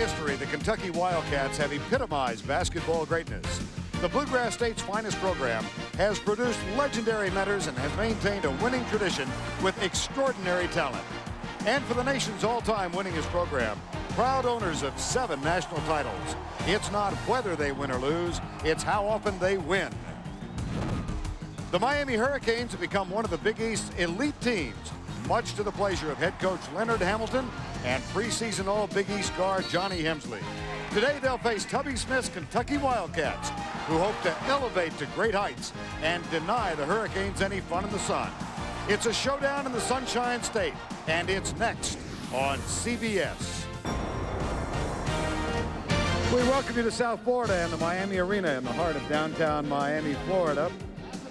history, the Kentucky Wildcats have epitomized basketball greatness. The Bluegrass State's finest program has produced legendary mentors and has maintained a winning tradition with extraordinary talent. And for the nation's all-time winningest program, proud owners of 7 national titles, it's not whether they win or lose, it's how often they win. The Miami Hurricanes have become one of the Big East's elite teams, much to the pleasure of head coach Leonard Hamilton and preseason All-Big East guard Johnny Hemsley. Today they'll face Tubby Smith's Kentucky Wildcats, who hope to elevate to great heights and deny the Hurricanes any fun in the sun. It's a showdown in the Sunshine State, and it's next on CBS. We welcome you to South Florida and the Miami Arena in the heart of downtown Miami, Florida.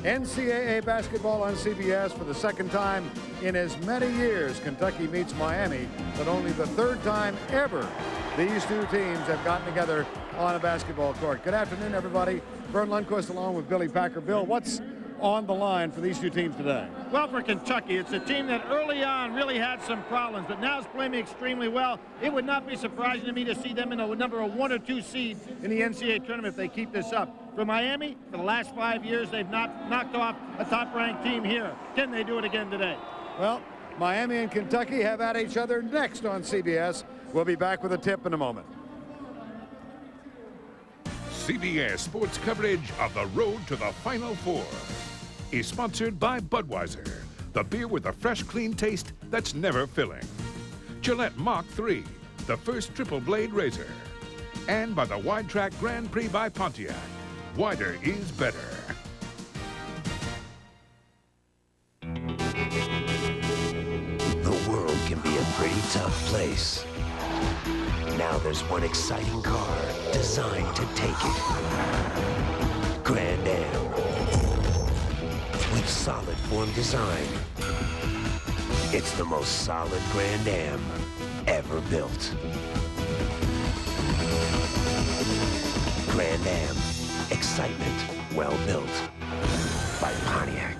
NCAA basketball on CBS for the second time in as many years. Kentucky meets Miami, but only the third time ever these two teams have gotten together on a basketball court. Good afternoon, everybody. Vern Lundquist along with Billy Packer. Bill, what's on the line for these two teams today? Well, for Kentucky, it's a team that early on really had some problems, but now is playing extremely well. It would not be surprising to me to see them in a number 1 or 2 seed in the NCAA tournament if they keep this up. For Miami, for the last 5 years, they've not knocked off a top-ranked team here. Can they do it again today? Well, Miami and Kentucky have at each other next on CBS. We'll be back with a tip in a moment. CBS Sports coverage of the road to the Final Four is sponsored by Budweiser, the beer with a fresh, clean taste that's never filling. Gillette Mach 3, the first triple blade razor. And by the Wide Track Grand Prix by Pontiac. Wider is better. The world can be a pretty tough place. Now there's one exciting car designed to take it. Grand Am. With solid form design. It's the most solid Grand Am ever built. Grand Am. Excitement well built by Pontiac.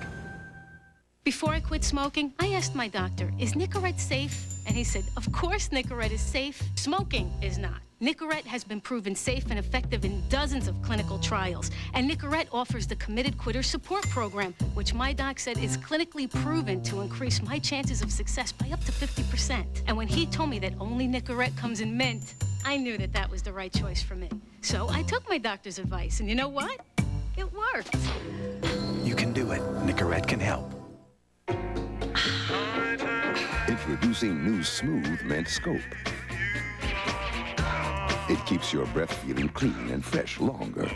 Before I quit smoking, I asked my doctor, is Nicorette safe? And he said, of course Nicorette is safe. Smoking is not. Nicorette has been proven safe and effective in dozens of clinical trials. And Nicorette offers the Committed Quitter Support Program, which my doc said is clinically proven to increase my chances of success by up to 50%. And when he told me that only Nicorette comes in mint, I knew that that was the right choice for me. So I took my doctor's advice, and you know what? It worked. You can do it. Nicorette can help. Introducing new Smooth Mint Scope. It keeps your breath feeling clean and fresh longer.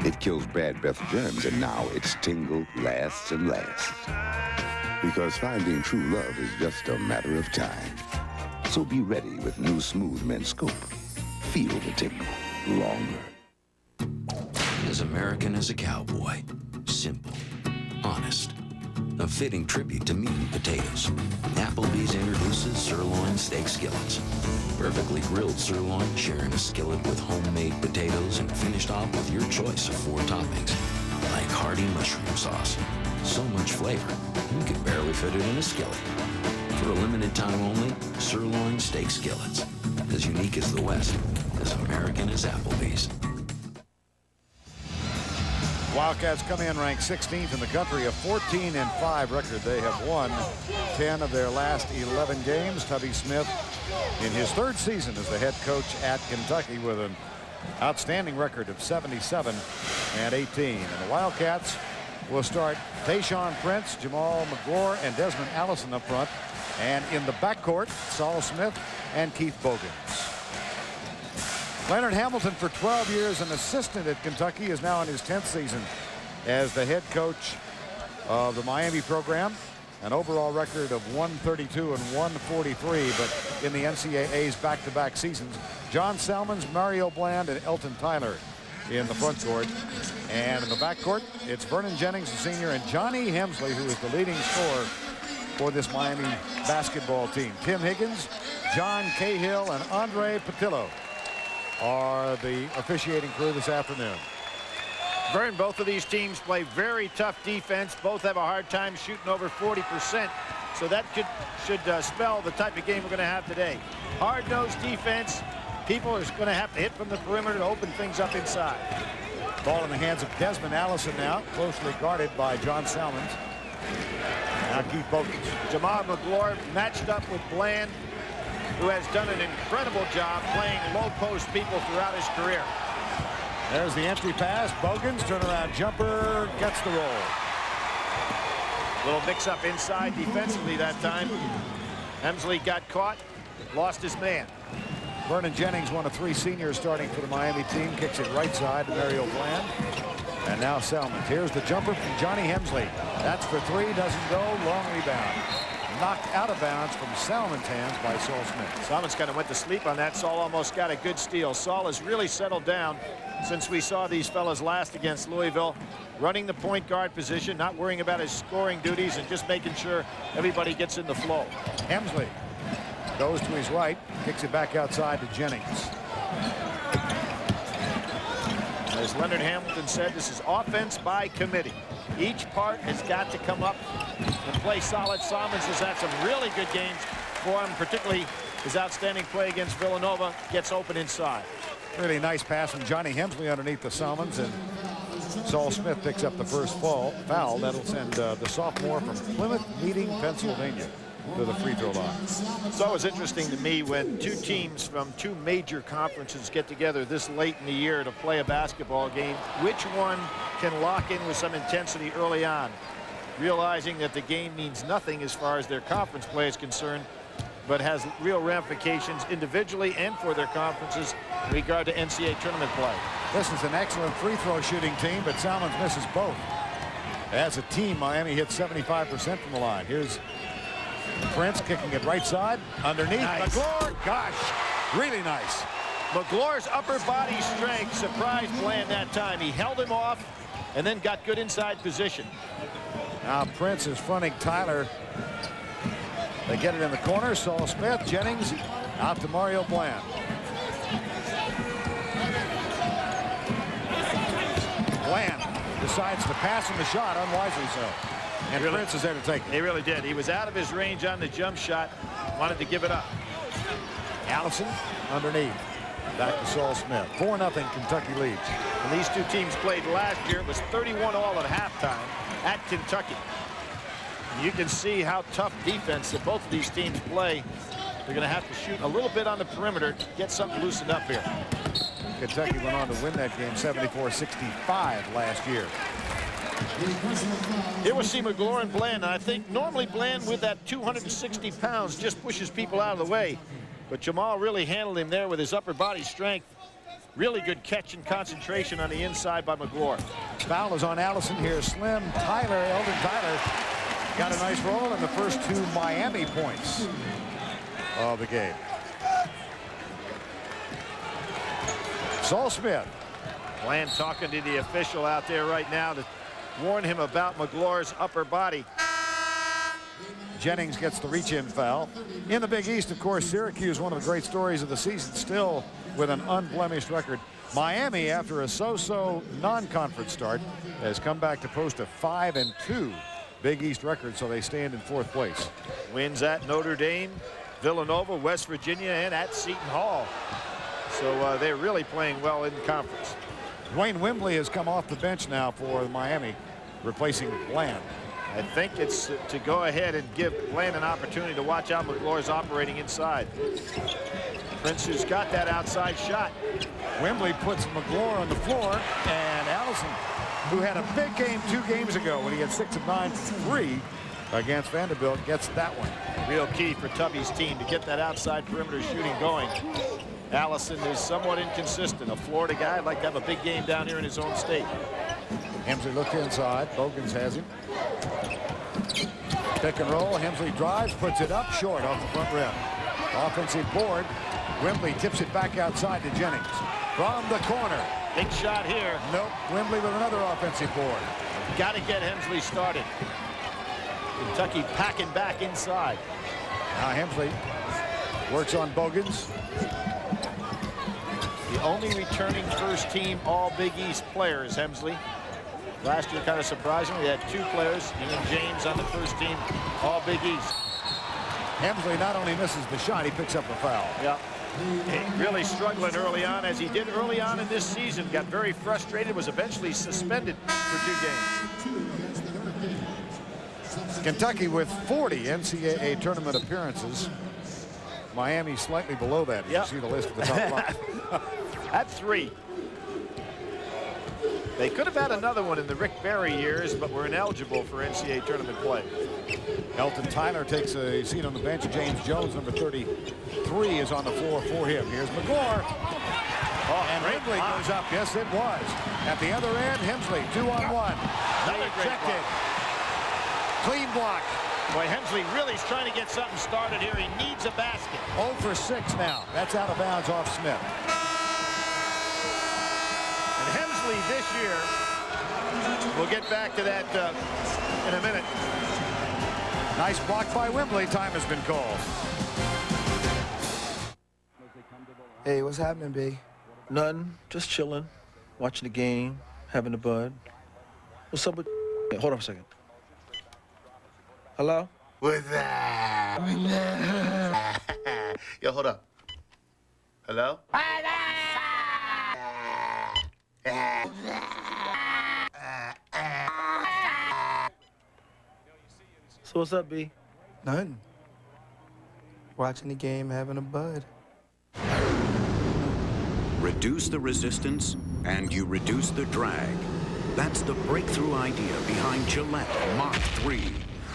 It kills bad breath germs, and now its tingle lasts and lasts. Because finding true love is just a matter of time. So be ready with new Smooth Mint Scope. Feel the tingle longer. As American as a cowboy. Simple. Honest. A fitting tribute to meat and potatoes. Applebee's introduces sirloin steak skillets. Perfectly grilled sirloin sharing a skillet with homemade potatoes and finished off with your choice of 4 toppings. Like hearty mushroom sauce. So much flavor, you could barely fit it in a skillet. For a limited time only, sirloin steak skillets. As unique as the West, as American as Applebee's. Wildcats come in ranked 16th in the country, a 14-5 record. They have won 10 of their last 11 games. Tubby Smith in his 3rd season as the head coach at Kentucky with an outstanding record of 77-18. And the Wildcats will start Tyshaun Prince, Jamal McGlure, and Desmond Allison up front. And in the backcourt, Saul Smith and Keith Bogans. Leonard Hamilton, for 12 years an assistant at Kentucky, is now in his 10th season as the head coach of the Miami program. An overall record of 132 and 143, but in the NCAA's back-to-back seasons, John Salmons, Mario Bland, and Elton Tyler in the front court. And in the backcourt, it's Vernon Jennings, the senior, and Johnny Hemsley, who is the leading scorer for this Miami basketball team. Tim Higgins, John Cahill, and Andre Patillo are the officiating crew this afternoon. Vern, both of these teams play very tough defense. Both have a hard time shooting over 40%. So that should spell the type of game we're going to have today. Hard-nosed defense. People are going to have to hit from the perimeter to open things up inside. Ball in the hands of Desmond Allison now, closely guarded by John Salmons. Now Keith Bogans. Jamal McGlure matched up with Bland, who has done an incredible job playing low post people throughout his career. There's the entry pass. Bogans, turnaround jumper, gets the roll. Little mix-up inside defensively that time. Hemsley got caught, lost his man. Vernon Jennings, one of 3 seniors starting for the Miami team, kicks it right side to Mario Bland. And now Salmons. Here's the jumper from Johnny Hemsley. That's for 3, doesn't go. Long rebound. Knocked out of bounds from Salmons' hands by Saul Smith. Salmons kind of went to sleep on that. Saul almost got a good steal. Saul has really settled down since we saw these fellas last against Louisville. Running the point guard position, not worrying about his scoring duties, and just making sure everybody gets in the flow. Hemsley goes to his right, kicks it back outside to Jennings. As Leonard Hamilton said, this is offense by committee. Each part has got to come up and play solid. Salmons has had some really good games for him, particularly his outstanding play against Villanova. Gets open inside. Really nice pass from Johnny Hemsley underneath the Salmons, and Saul Smith picks up the first foul. That'll send the sophomore from Plymouth Meeting, Pennsylvania, to the free throw line. It's always interesting to me when 2 teams from 2 major conferences get together this late in the year to play a basketball game. Which one can lock in with some intensity early on, realizing that the game means nothing as far as their conference play is concerned, but has real ramifications individually and for their conferences in regard to NCAA tournament play. This is an excellent free throw shooting team, but Salmons misses both. As a team, Miami hits 75% from the line. Here's Prince kicking it right side underneath. Nice. McGlure, gosh, really nice. McGlure's upper body strength surprised Bland that time. He held him off and then got good inside position. Now Prince is fronting Tyler. They get it in the corner. Saul Smith, Jennings, out to Mario Bland. Bland decides to pass him the shot, unwisely so. And really, Prince is there to take it. He really did. He was out of his range on the jump shot. Wanted to give it up. Allison underneath. Back to Saul Smith. 4-0 Kentucky leads. When these 2 teams played last year, it was 31-all at halftime at Kentucky. You can see how tough defense that both of these teams play. They're going to have to shoot a little bit on the perimeter to get something loosened up here. Kentucky went on to win that game 74-65 last year. Here we see McGlure and Bland. And I think normally Bland with that 260 pounds just pushes people out of the way. But Jamal really handled him there with his upper body strength. Really good catch and concentration on the inside by McGlure. Foul is on Allison here. Slim Tyler, Eldon Tyler, got a nice roll in the first 2 Miami points of the game. Saul Smith. Bland talking to the official out there right now to warn him about McGlure's upper body. Jennings gets the reach-in foul. In the Big East, of course, Syracuse, one of the great stories of the season, still with an unblemished record. Miami, after a so-so non-conference start, has come back to post a 5-2 Big East record, so they stand in 4th place. Wins at Notre Dame, Villanova, West Virginia, and at Seton Hall. So they're really playing well in the conference. Dwayne Wembley has come off the bench now for Miami, replacing Bland. I think it's to go ahead and give Bland an opportunity to watch out McGlure's operating inside. Prince, who's got that outside shot. Wembley puts McGlure on the floor, and Allison, who had a big game 2 games ago when he had 6 of 9 from 3 against Vanderbilt, gets that one. Real key for Tubby's team to get that outside perimeter shooting going. Allison is somewhat inconsistent. A Florida guy, I'd like to have a big game down here in his own state. Hemsley looked inside. Bogans has him. Pick and roll. Hemsley drives, puts it up short off the front rim. Offensive board. Wembley tips it back outside to Jennings. From the corner. Big shot here. Nope. Wembley with another offensive board. Got to get Hemsley started. Kentucky packing back inside. Now Hemsley works on Bogans. The only returning first-team All-Big East player is Hemsley. Last year, kind of surprising, we had 2 players, even James on the first team, all Big East. Hemsley not only misses the shot, he picks up the foul. Yeah. Really struggling early on, as he did early on in this season. Got very frustrated, was eventually suspended for 2 games. Kentucky with 40 NCAA tournament appearances. Miami slightly below that. You see the list of the top 5. At 3. They could have had another one in the Rick Barry years, but were ineligible for NCAA tournament play. Elton Tyler takes a seat on the bench. James Jones, number 33, is on the floor for him. Here's McGlure. And Wrigley goes up. Yes, it was. At the other end, Hemsley, 2-on-1. Another great Ejected. Clean block. Boy, Hemsley really is trying to get something started here. He needs a basket. 0 for 6 now. That's out of bounds off Smith. And Hemsley this year, we'll get back to that in a minute. Nice block by Wembley. Time has been called. Hey, what's happening, B? Nothing. Just chilling, watching the game, having a bud. What's up with... Hey, hold on a second. Hello? What's that? Yo, hold up. Hello? So what's up, B? Nothing. Watching the game, having a bud. Reduce the resistance, and you reduce the drag. That's the breakthrough idea behind Gillette Mach 3.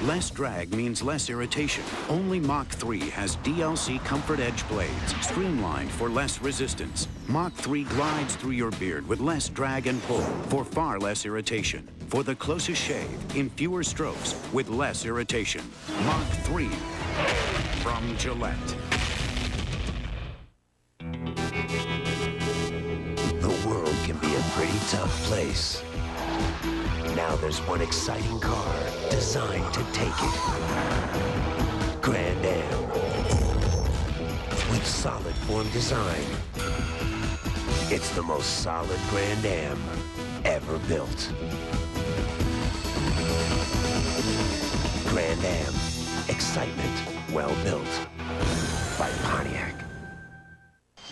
Less drag means less irritation. Only Mach 3 has DLC Comfort Edge blades, streamlined for less resistance. Mach 3 glides through your beard with less drag and pull for far less irritation. For the closest shave, in fewer strokes, with less irritation. Mach 3 from Gillette. The world can be a pretty tough place. Now there's one exciting car designed to take it. Grand Am. With solid form design, it's the most solid Grand Am ever built. Grand Am. Excitement well built by Pontiac.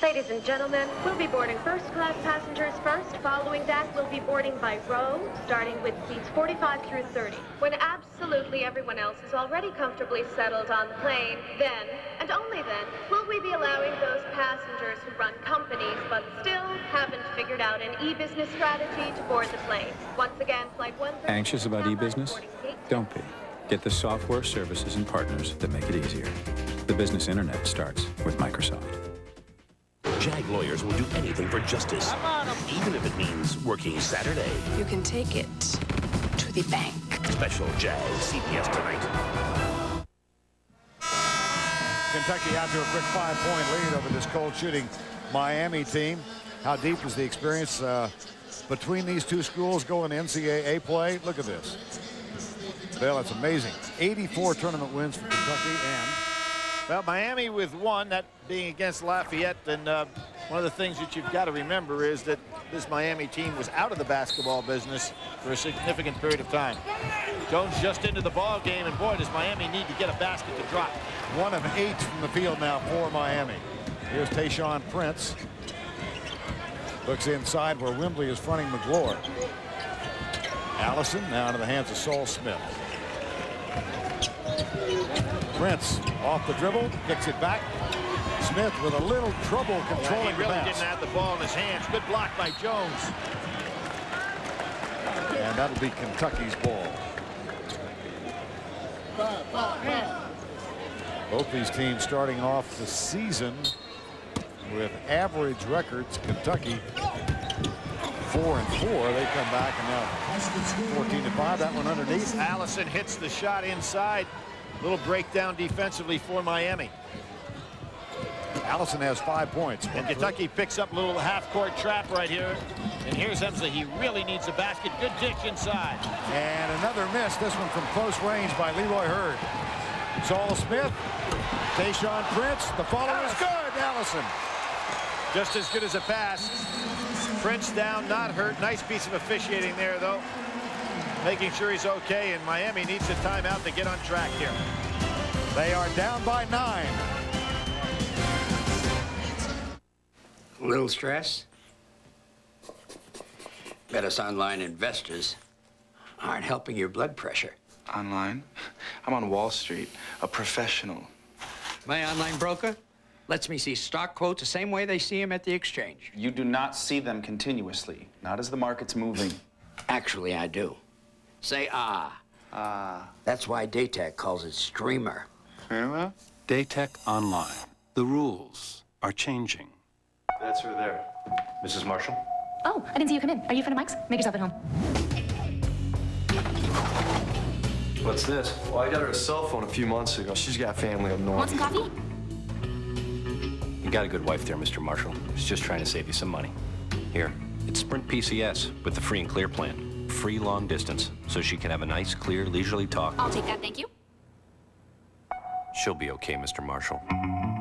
Ladies and gentlemen, we'll be boarding first-class passengers first. Following that, we'll be boarding by row, starting with seats 45 through 30. When absolutely everyone else is already comfortably settled on the plane, then, and only then, will we be allowing those passengers who run companies but still haven't figured out an e-business strategy to board the plane. Once again, Flight 130... Anxious about e-business? Don't be. Get the software, services, and partners that make it easier. The business internet starts with Microsoft. JAG lawyers will do anything for justice, even if it means working Saturday. You can take it to the bank. Special JAG CBS tonight. Kentucky out to a quick 5-point lead over this cold shooting Miami team. How deep is the experience between these two schools going NCAA play? Look at this. Well, it's amazing. 84 tournament wins for Kentucky, and well, Miami with 1, that being against Lafayette. And one of the things that you've got to remember is that this Miami team was out of the basketball business for a significant period of time. Jones just into the ball game, and boy, does Miami need to get a basket to drop. 1 of 8 from the field now for Miami. Here's Tyshaun Prince. Looks inside where Wembley is fronting McGlure. Allison now into the hands of Saul Smith. Prince off the dribble, kicks it back. Smith with a little trouble controlling he really the pass. didn't have the ball in his hands. Good block by Jones. And that'll be Kentucky's ball. Both these teams starting off the season with average records. Kentucky 4-4. They come back and now 14-5. That one underneath. Allison hits the shot inside. Little breakdown defensively for Miami. Allison has 5 points. And Kentucky picks up a little half-court trap right here. And here's Hemsley. He really needs a basket. Good dish inside. And another miss. This one from close range by Leroy Hurd. Saul Smith. Tyshaun Prince. The follow is good. Allison. Just as good as a pass. Prince down, not hurt. Nice piece of officiating there, though. making sure he's okay, and Miami needs a timeout to get on track here. They are down by 9. A little stress? Bet us online investors aren't helping your blood pressure. Online? I'm on Wall Street, a professional. My online broker lets me see stock quotes the same way they see them at the exchange. You do not see them continuously, not as the market's moving. Actually, I do. Say ah. Ah. That's why Daytech calls it streamer. Very well. Daytech Online. The rules are changing. That's her there. Mrs. Marshall? Oh, I didn't see you come in. Are you a friend of Mike's? Make yourself at home. What's this? Well, I got her a cell phone a few months ago. She's got family up north. Want some coffee? You got a good wife there, Mr. Marshall. She's just trying to save you some money. Here, it's Sprint PCS with the free and clear plan. Free long distance, so she can have a nice, clear, leisurely talk. I'll take that, thank you. She'll be okay, Mr. Marshall.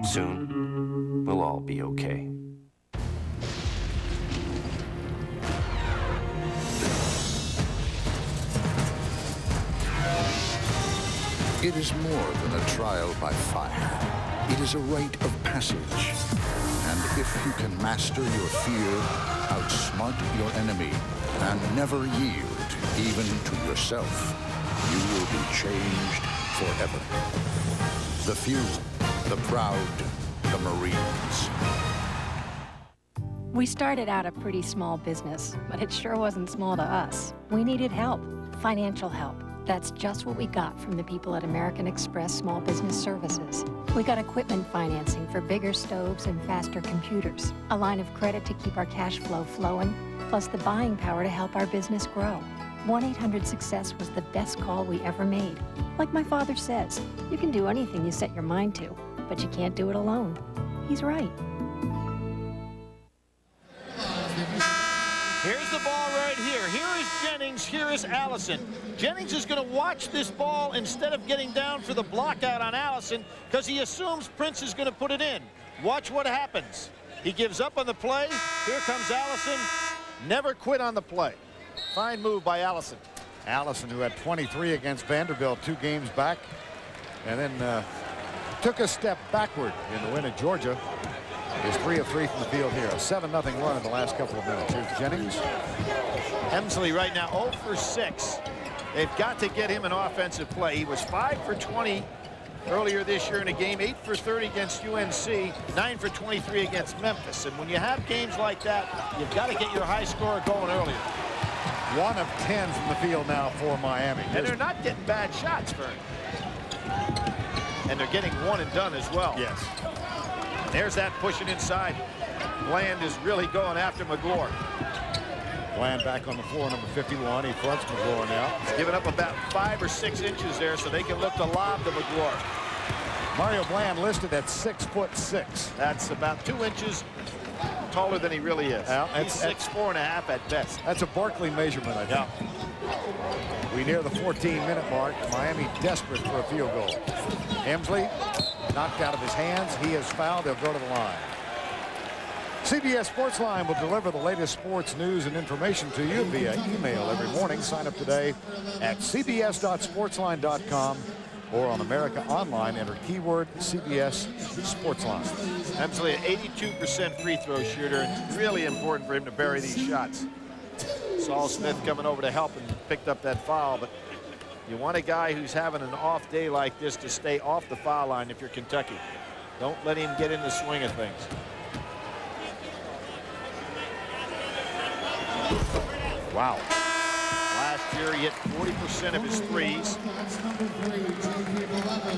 Soon, we'll all be okay. It is more than a trial by fire. It is a rite of passage. And if you can master your fear, outsmart your enemy, and never yield, even to yourself, you will be changed forever. The few, the proud, the Marines. We started out a pretty small business, but it sure wasn't small to us. We needed help, financial help. That's just what we got from the people at American Express Small Business Services. We got equipment financing for bigger stoves and faster computers, a line of credit to keep our cash flow flowing, plus the buying power to help our business grow. 1-800-SUCCESS was the best call we ever made. Like my father says, you can do anything you set your mind to, but you can't do it alone. He's right. Here's the ball right here. Here is Jennings. Here is Allison. Jennings is going to watch this ball instead of getting down for the block out on Allison because he assumes Prince is going to put it in. Watch what happens. He gives up on the play. Here comes Allison. Never quit on the play. Fine move by Allison. Allison, who had 23 against Vanderbilt 2 games back, and then took a step backward in the win at Georgia. Is 3 of 3 from the field here. A 7-0 run in the last couple of minutes. Here's Jennings. Hemsley right now 0 for 6. They've got to get him an offensive play. He was 5 for 20 earlier this year in a game, 8 for 30 against UNC, 9 for 23 against Memphis. And when you have games like that, you've got to get your high scorer going earlier. 1 of 10 from the field now for Miami. And they're not getting bad shots, Vern. And they're getting one and done as well. Yes. There's that pushing inside. Bland is really going after McGlure. Bland back on the floor, number 51. He fronts McGlure now. He's given up about 5 or 6 inches there so they can look to lob to McGlure. Mario Bland listed at 6'6". That's about 2 inches taller than he really is. He's 6'4.5" at best. That's a Barkley measurement, I think. Yeah. We near the 14-minute mark. Miami desperate for a field goal. Hemsley knocked out of his hands. He is fouled. They'll go to the line. CBS Sports Line will deliver the latest sports news and information to you via email every morning. Sign up today at cbs.sportsline.com or on America Online. Enter keyword CBS Sportsline. Hemsley, an 82% free throw shooter, and really important for him to bury these shots. Saul Smith coming over to help and picked up that foul, but you want a guy who's having an off day like this to stay off the foul line if you're Kentucky. Don't let him get in the swing of things. Wow. Last year he hit 40% of his threes.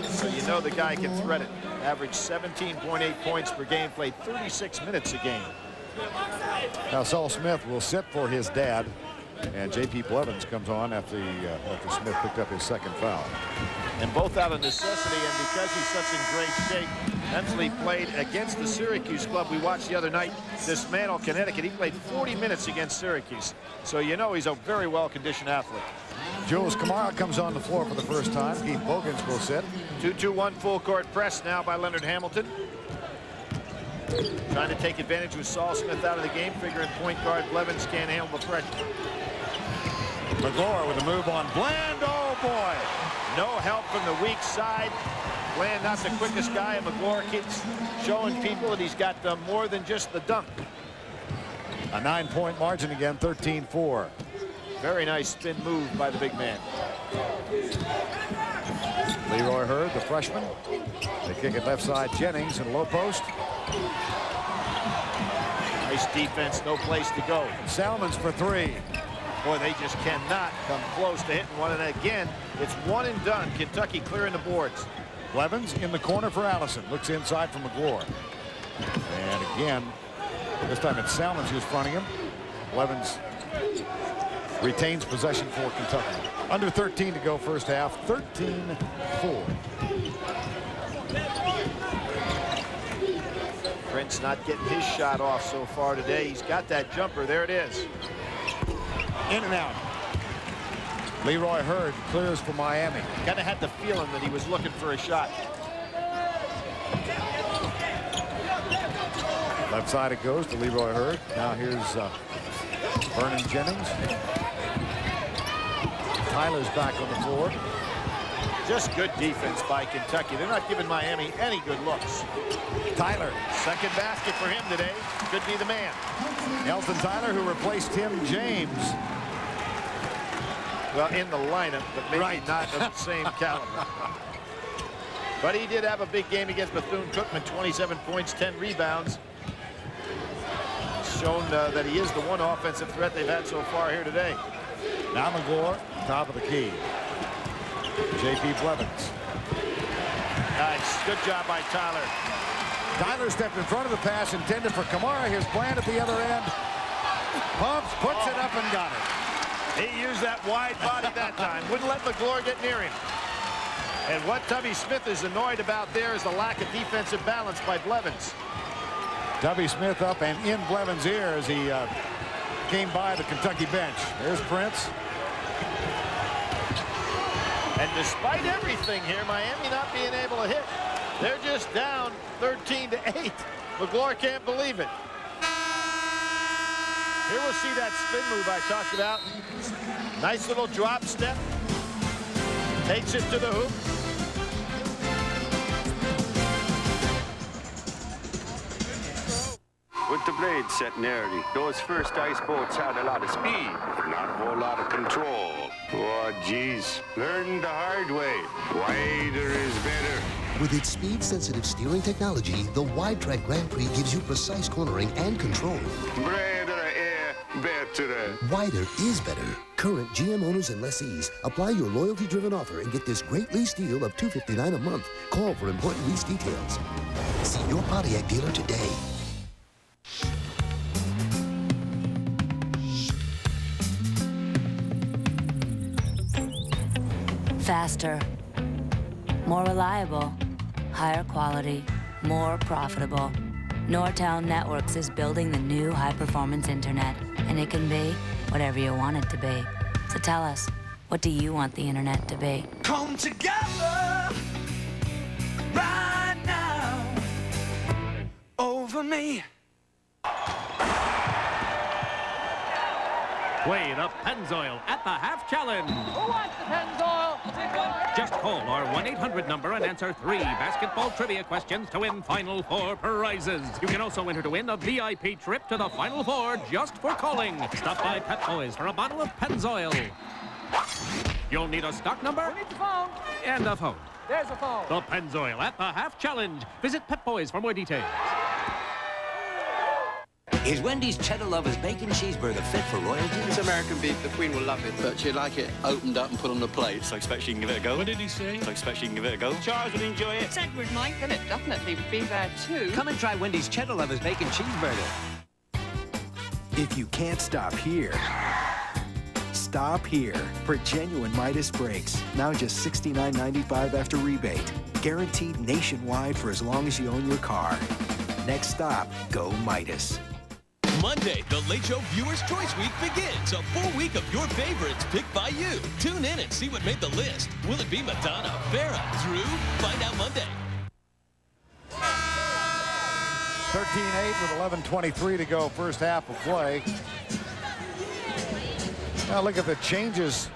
So you know the guy can thread it. Averaged 17.8 points per game, played 36 minutes a game. Now Saul Smith will sit for his dad, and J.P. Blevins comes on after Smith picked up his second foul. And both out of necessity, and because he's such in great shape. Hemsley played against the Syracuse club we watched the other night, dismantle Connecticut. He played 40 minutes against Syracuse. So you know he's a very well-conditioned athlete. Jules Kamara comes on the floor for the first time. Keith Bogans will sit. 2-2-1 full court press now by Leonard Hamilton. Trying to take advantage with Saul Smith out of the game, figuring point guard Blevins can't handle the pressure. McGlure with a move on Bland. Oh, boy. No help from the weak side. Bland not the quickest guy, and McGlure keeps showing people that he's got more than just the dunk. A 9-point margin again, 13-4. Very nice spin move by the big man. Leroy Hurd, the freshman. They kick it left side. Jennings in low post. Nice defense, no place to go. Salmons for three. Boy, they just cannot come close to hitting one. And again, it's one and done. Kentucky clearing the boards. Blevins in the corner for Allison. Looks inside for McGlure. And again, this time it's Salmons who's fronting him. Blevins retains possession for Kentucky. Under 13 to go first half. 13-4. Prince not getting his shot off so far today. He's got that jumper. There it is. In and out. Leroy Hurd clears for Miami. Kind of had the feeling that he was looking for a shot. Left side it goes to Leroy Hurd. Now here's Vernon Jennings. Tyler's back on the floor. Just good defense by Kentucky. They're not giving Miami any good looks. Tyler. Second basket for him today. Could be the man. Nelson Tyler, who replaced Tim James. Well, in the lineup, but maybe not of the same caliber. But he did have a big game against Bethune-Cookman. 27 points, 10 rebounds. Shown that he is the one offensive threat they've had so far here today. Now McGlure, top of the key. J.P. Blevins. Nice. Good job by Tyler. Tyler stepped in front of the pass intended for Kamara. Here's Bland at the other end. Pumps, puts it up and got it. He used that wide body that time. Wouldn't let McGlure get near him. And what Tubby Smith is annoyed about there is the lack of defensive balance by Blevins. Tubby Smith up and in Blevins' ear as he came by the Kentucky bench. There's Prince. And despite everything here, Miami not being able to hit, they're just down 13-8. McGlure can't believe it. Here we'll see that spin move I talked about. Nice little drop step. Takes it to the hoop. With the blade set nearly, those first ice boats had a lot of speed, but not a whole lot of control. Oh, geez. Learn the hard way. Wider is better. With its speed-sensitive steering technology, the Wide Track Grand Prix gives you precise cornering and control. Better air, better. Wider is better. Current GM owners and lessees, apply your loyalty-driven offer and get this great lease deal of $259 a month. Call for important lease details. See your Pontiac dealer today. Faster, more reliable, higher quality, more profitable. Nortown Networks is building the new high-performance internet, and it can be whatever you want it to be. So tell us, what do you want the internet to be? Come together right now over me. Play the Pennzoil at the half challenge. Who wants the Pennzoil? Just call our 1-800 number and answer 3 basketball trivia questions to win Final Four prizes. You can also enter to win a VIP trip to the Final Four just for calling. Stop by Pep Boys for a bottle of Pennzoil. You'll need a stock number. We need the phone. And a phone. There's a phone. The Pennzoil at the half challenge. Visit Pep Boys for more details. Is Wendy's Cheddar Lovers Bacon Cheeseburger fit for royalty? It's American beef. The Queen will love it, but she'd like it opened up and put on the plate. So I expect she can give it a go. What did he say? So I expect she can give it a go. Charles would enjoy it. It's Edward, Mike, and it definitely would be there too. Come and try Wendy's Cheddar Lovers Bacon Cheeseburger. If you can't stop here, stop here for genuine Midas brakes. Now just $69.95 after rebate. Guaranteed nationwide for as long as you own your car. Next stop, go Midas. Monday, the Late Show Viewers' Choice Week begins. A full week of your favorites picked by you. Tune in and see what made the list. Will it be Madonna, Farrah, Drew? Find out Monday. 13-8 with 11:23 to go, first half of play. Now look at the changes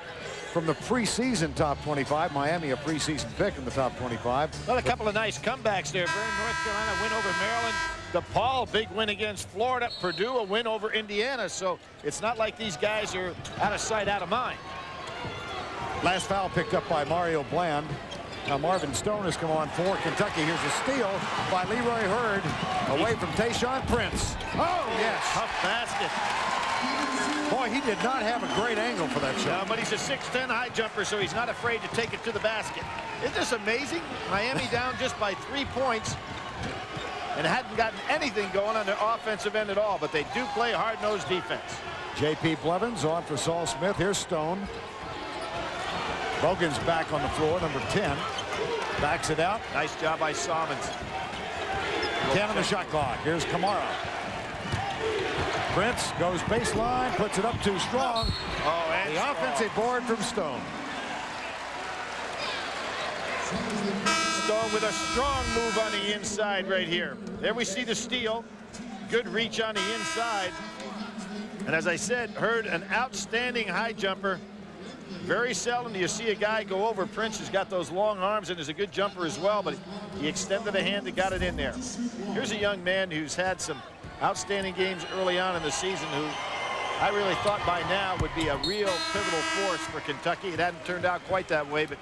from the preseason top 25. Miami, a preseason pick in the top 25. Well, a couple of nice comebacks there. Verne, North Carolina, win over Maryland. DePaul, big win against Florida. Purdue, a win over Indiana. So it's not like these guys are out of sight, out of mind. Last foul picked up by Mario Bland. Now Marvin Stone has come on for Kentucky. Here's a steal by Leroy Hurd away from Tyshaun Prince. Oh, yes. Tough basket. Boy, he did not have a great angle for that shot. No, but he's a 6'10" high jumper, so he's not afraid to take it to the basket. Isn't this amazing? Miami down just by 3 points and hadn't gotten anything going on their offensive end at all, but they do play hard-nosed defense. J.P. Blevins on for Saul Smith. Here's Stone. Bogan's back on the floor, number 10. Backs it out. Nice job by Salmons. 10 on the shot clock. Here's Kamara. Prince goes baseline, puts it up too strong. Oh, and the offensive board from Stone. Stone with a strong move on the inside right here. There we see the steal. Good reach on the inside. And as I said, Hurd, an outstanding high jumper. Very seldom do you see a guy go over Prince, who's got those long arms and is a good jumper as well, but he extended a hand and got it in there. Here's a young man who's had some outstanding games early on in the season, who I really thought by now would be a real pivotal force for Kentucky. It hadn't turned out quite that way, but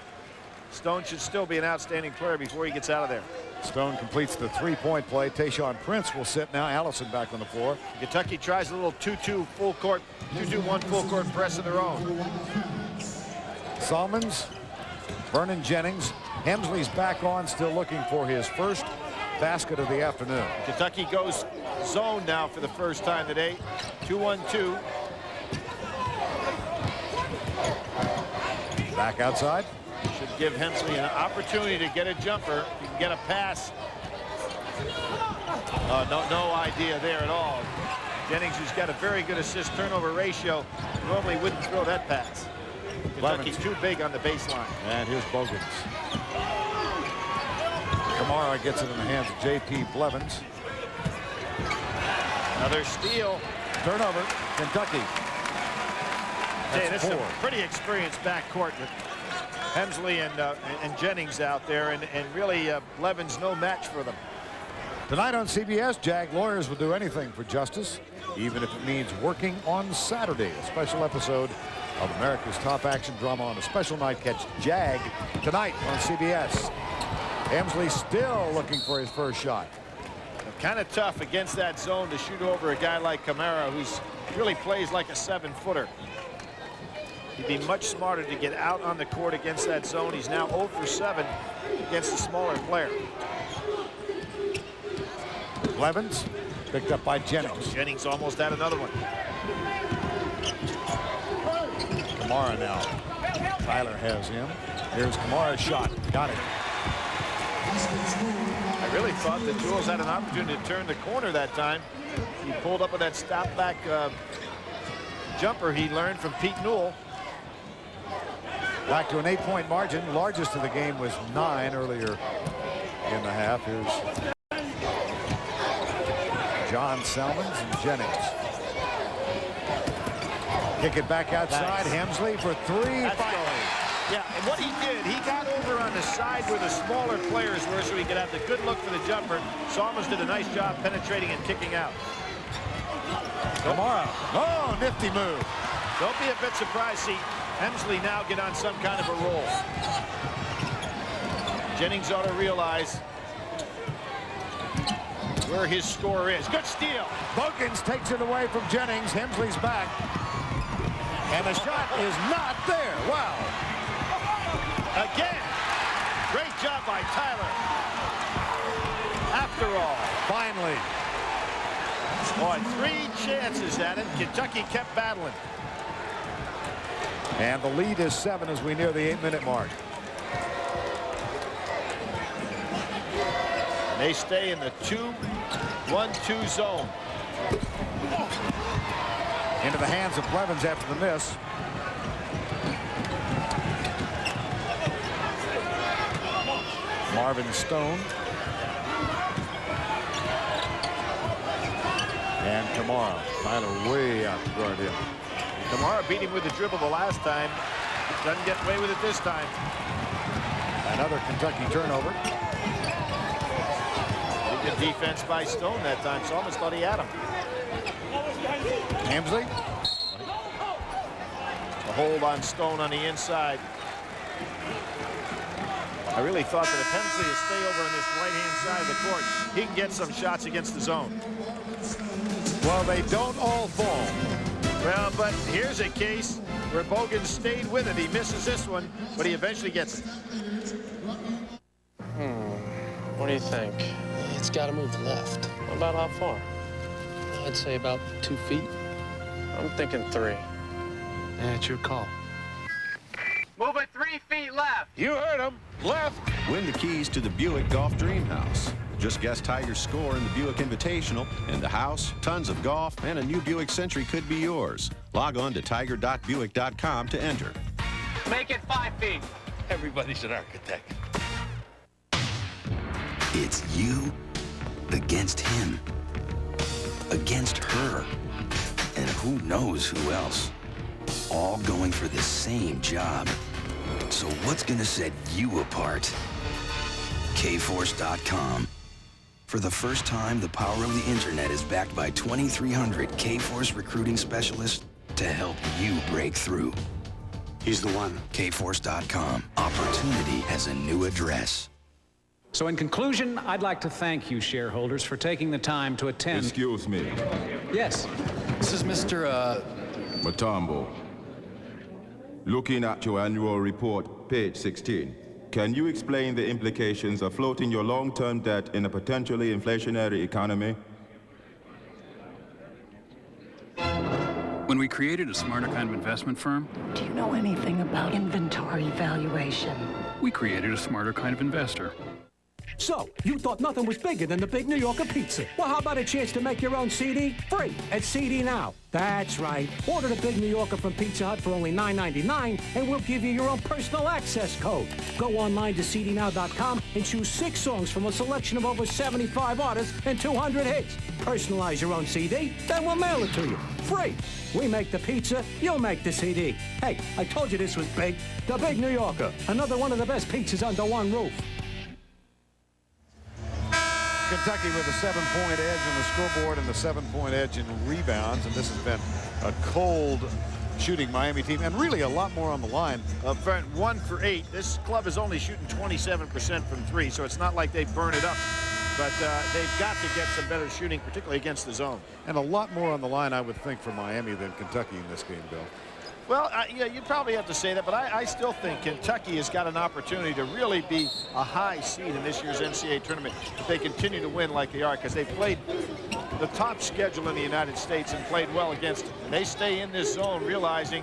Stone should still be an outstanding player before he gets out of there. Stone completes the three-point play. Tyshaun Prince will sit now. Allison back on the floor. Kentucky tries a little 2-2 full court, 2-2-1 full court press of their own. Salmons, Vernon Jennings. Hemsley's back on, still looking for his first basket of the afternoon. Kentucky goes zone now for the first time today. 2-1-2. Back outside. Should give Hemsley an opportunity to get a jumper. He can get a pass. No idea there at all. Jennings, who's got a very good assist-turnover ratio, normally wouldn't throw that pass. Kentucky's too big on the baseline. And here's Bogans. Kamara gets it in the hands of J.P. Blevins. Another steal. Turnover, Kentucky. Hey, this is a pretty experienced backcourt with Hemsley and Jennings out there, and really Blevins no match for them. Tonight on CBS, Jag lawyers will do anything for justice, even if it means working on Saturday. A special episode of America's top action drama on a special night. Catch Jag tonight on CBS. Hemsley still looking for his first shot. Kind of tough against that zone to shoot over a guy like Kamara, who's really plays like a 7-footer. He'd be much smarter to get out on the court against that zone. He's now 0 for 7 against a smaller player. Blevins picked up by Jennings. Jennings almost had another one. Kamara now. Tyler has him. Here's Kamara's shot. Got it. I really thought that Jules had an opportunity to turn the corner that time. He pulled up with that stop-back jumper he learned from Pete Newell. Back to an 8-point margin. Largest of the game was 9 earlier in the half. Here's John Salmons and Jennings. Kick it back outside. Nice. Hemsley for 3. Yeah, and what he did, he got over on the side where the smaller players were so he could have the good look for the jumper. Salmons did a nice job penetrating and kicking out. Kamara. Oh, nifty move. Don't be a bit surprised. See Hemsley now get on some kind of a roll. Jennings ought to realize where his score is. Good steal. Bogans takes it away from Jennings. Hemsley's back. And the shot is not there. Wow. Again. Great job by Tyler. After all. Finally. On 3 chances at it. Kentucky kept battling. And the lead is 7 as we near the 8-minute mark. They stay in the 2-1-2 zone. Into the hands of Blevins after the miss. Marvin Stone. And Kamara. Tyler way out to guard him. Kamara beat him with the dribble the last time. Doesn't get away with it this time. Another Kentucky turnover. Good defense by Stone that time. Salmons thought he had him. Hamsley. A hold on Stone on the inside. I really thought that if Hensley will stay over on this right-hand side of the court, he can get some shots against the zone. Well, they don't all fall. Well, but here's a case where Bogan stayed with it. He misses this one, but he eventually gets it. What do you think? It's got to move left. About how far? I'd say about 2 feet. I'm thinking 3. Yeah, it's your call. Move it 3 feet left. You heard him. Left. Win the keys to the Buick Golf Dream House. Just guess Tiger's score in the Buick Invitational, and the house, tons of golf, and a new Buick Century could be yours. Log on to tiger.buick.com to enter. Make it 5 feet. Everybody's an architect. It's you against him, against her, and who knows who else. All going for the same job. So what's gonna set you apart? Kforce.com. For the first time, the power of the internet is backed by 2,300 Kforce recruiting specialists to help you break through. He's the one. Kforce.com. Opportunity has a new address. So in conclusion, I'd like to thank you, shareholders, for taking the time to attend. Excuse me. Yes. This is Mr. Matambo. Looking at your annual report, page 16, can you explain the implications of floating your long-term debt in a potentially inflationary economy? When we created a smarter kind of investment firm, do you know anything about inventory valuation? We created a smarter kind of investor. So, you thought nothing was bigger than the Big New Yorker pizza. Well, how about a chance to make your own CD? Free at CD Now. That's right. Order the Big New Yorker from Pizza Hut for only $9.99, and we'll give you your own personal access code. Go online to cdnow.com and choose 6 songs from a selection of over 75 artists and 200 hits. Personalize your own CD, then we'll mail it to you. Free. We make the pizza, you'll make the CD. Hey, I told you this was big. The Big New Yorker. Another one of the best pizzas under one roof. Kentucky with a 7-point edge on the scoreboard and the 7-point edge in rebounds. And this has been a cold shooting Miami team, and really a lot more on the line. 1 for 8. This club is only shooting 27% from 3, so it's not like they burn it up. But they've got to get some better shooting, particularly against the zone. And a lot more on the line, I would think, for Miami than Kentucky in this game, Bill. Well, yeah, you'd probably have to say that, but I still think Kentucky has got an opportunity to really be a high seed in this year's NCAA tournament if they continue to win like they are, because they've played the top schedule in the United States and played well against it. And they stay in this zone realizing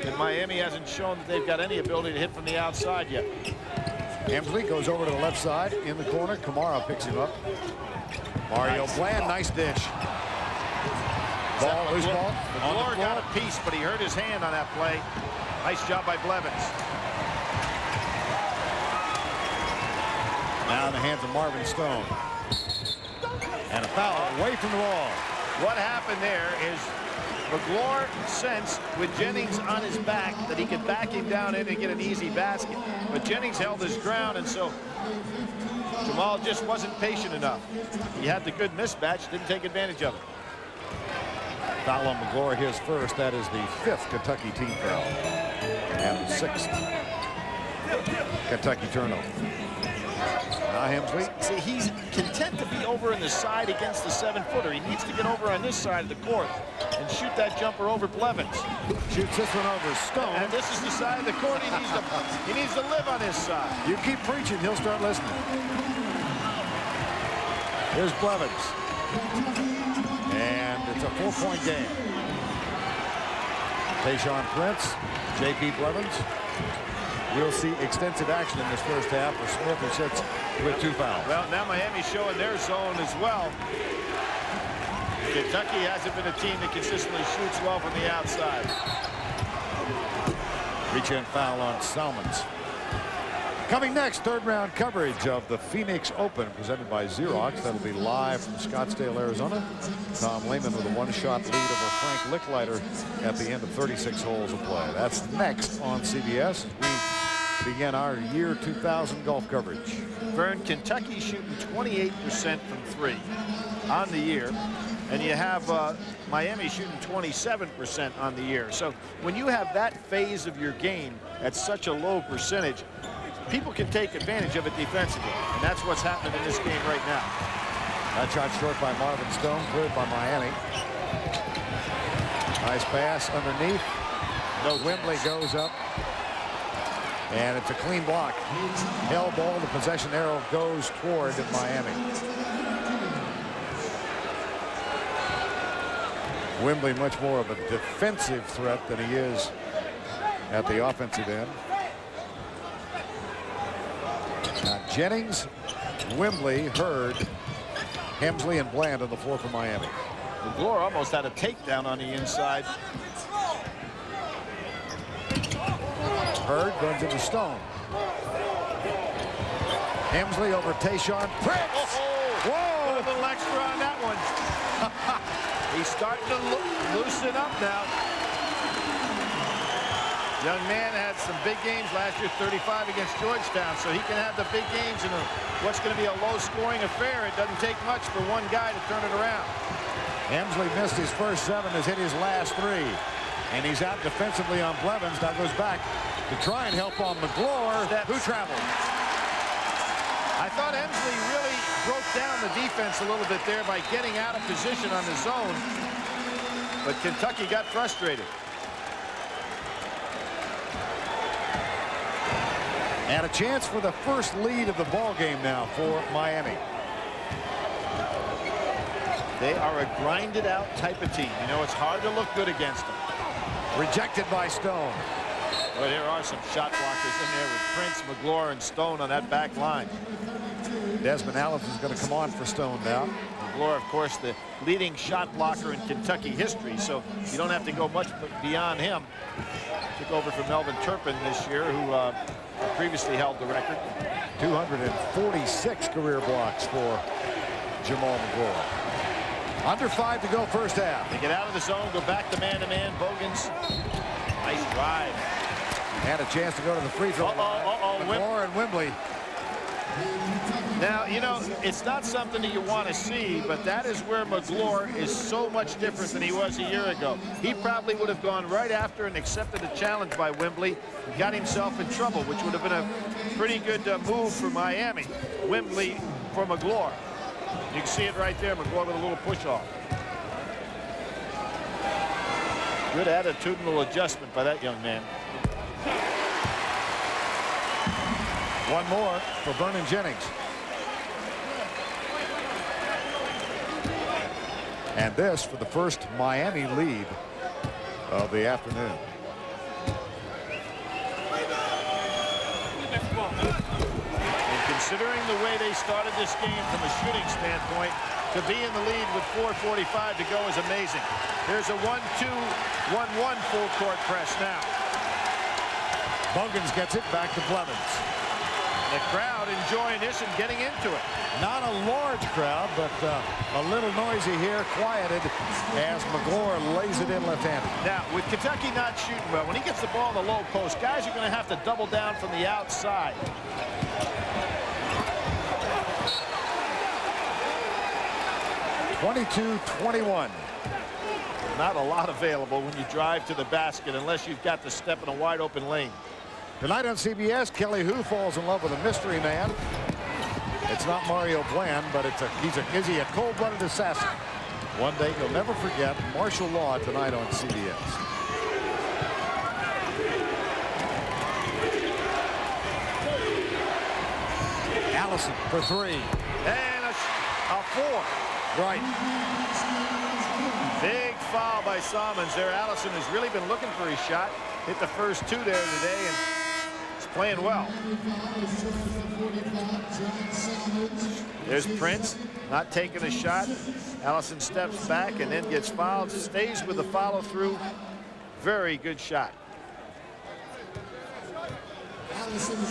that Miami hasn't shown that they've got any ability to hit from the outside yet. Hamsley goes over to the left side in the corner. Kamara picks him up. Mario Bland, nice dish. Ball, loose ball. McGlure got a piece, but he hurt his hand on that play. Nice job by Blevins. Now in the hands of Marvin Stone. And a foul away from the ball. What happened there is McGlure sensed with Jennings on his back that he could back him down in and get an easy basket. But Jennings held his ground, and so Jamal just wasn't patient enough. He had the good mismatch, didn't take advantage of it. Foul on McGlure, his first. That is the 5th Kentucky team foul. And the 6th Kentucky turnover. Now Hamsley. See, he's content to be over in the side against the 7-footer. He needs to get over on this side of the court and shoot that jumper over Blevins. Shoots this one over Stone. And this is the side of the court he needs to live on his side. You keep preaching, he'll start listening. Here's Blevins. And it's a 4-point game. Tyshaun Prince, J.P. Blevins. We'll see extensive action in this first half for Smith, who sits with 2 fouls. Well, now Miami's showing their zone as well. Kentucky hasn't been a team that consistently shoots well from the outside. Reach-in foul on Salmons. Coming next, third round coverage of the Phoenix Open presented by Xerox. That'll be live from Scottsdale, Arizona. Tom Lehman with a one-shot lead over Frank Licklider at the end of 36 holes of play. That's next on CBS as we begin our year 2000 golf coverage. Vern, Kentucky shooting 28% from 3 on the year. And you have Miami shooting 27% on the year. So when you have that phase of your game at such a low percentage, people can take advantage of it defensively. And that's what's happening in this game right now. That shot short by Marvin Stone, cleared by Miami. Nice pass underneath. Wembley goes up. And it's a clean block. Hell ball, the possession arrow goes toward Miami. Wembley much more of a defensive threat than he is at the offensive end. Now Jennings, Wembley, Hurd, Hemsley, and Bland on the floor for Miami. McGlure almost had a takedown on the inside. Hurd runs into Stone. Hemsley over Tyshaun Prince. Whoa! A little extra on that one. He's starting to loosen up now. Young man had some big games last year, 35 against Georgetown, so he can have the big games in what's going to be a low-scoring affair. It doesn't take much for one guy to turn it around. Hemsley missed his first 7, has hit his last 3. And he's out defensively on Blevins. Now goes back to try and help on McGlure, who traveled. I thought Hemsley really broke down the defense a little bit there by getting out of position on the zone. But Kentucky got frustrated. And a chance for the first lead of the ball game now for Miami. They are a grinded out type of team. You know, it's hard to look good against them. Rejected by Stone. Well, there are some shot blockers in there with Prince, McGlure, and Stone on that back line. Desmond Allison's going to come on for Stone now. McGlure, of course, the leading shot blocker in Kentucky history, so you don't have to go much beyond him. Took over from Melvin Turpin this year, who previously held the record. 246 career blocks for Jamal McGlure. Under 5 to go first half. They get out of the zone, go back to man-to-man. Bogans, nice drive. And a chance to go to the free throw line. McGlure and Wembley. Now, you know, it's not something that you want to see, but that is where McGlure is so much different than he was a year ago. He probably would have gone right after and accepted a challenge by Wembley and got himself in trouble, which would have been a pretty good move for Miami. Wembley for McGlure. You can see it right there, McGlure with a little push-off. Good attitudinal adjustment by that young man. One more for Vernon Jennings. And this for the first Miami lead of the afternoon. And considering the way they started this game from a shooting standpoint, to be in the lead with 4:45 to go is amazing. There's a 1-2-1-1 full court press now. Bogans gets it back to Blevins. The crowd enjoying this and getting into it. Not a large crowd, but a little noisy here, quieted as McGlure lays it in left-handed. Now, with Kentucky not shooting well, when he gets the ball in the low post, guys are going to have to double down from the outside. (22-21). Not a lot available when you drive to the basket unless you've got to step in a wide open lane. Tonight on CBS, Kelly Hu falls in love with a mystery man. It's not Mario Bland, but is he a cold-blooded assassin? One day you'll never forget. Martial law tonight on CBS. Allison for 3. And a 4. Right. Big foul by Salmons there. Allison has really been looking for his shot. Hit the first 2 there today, and he's playing well. There's Prince, not taking a shot. Allison steps back and then gets fouled, stays with the follow-through. Very good shot.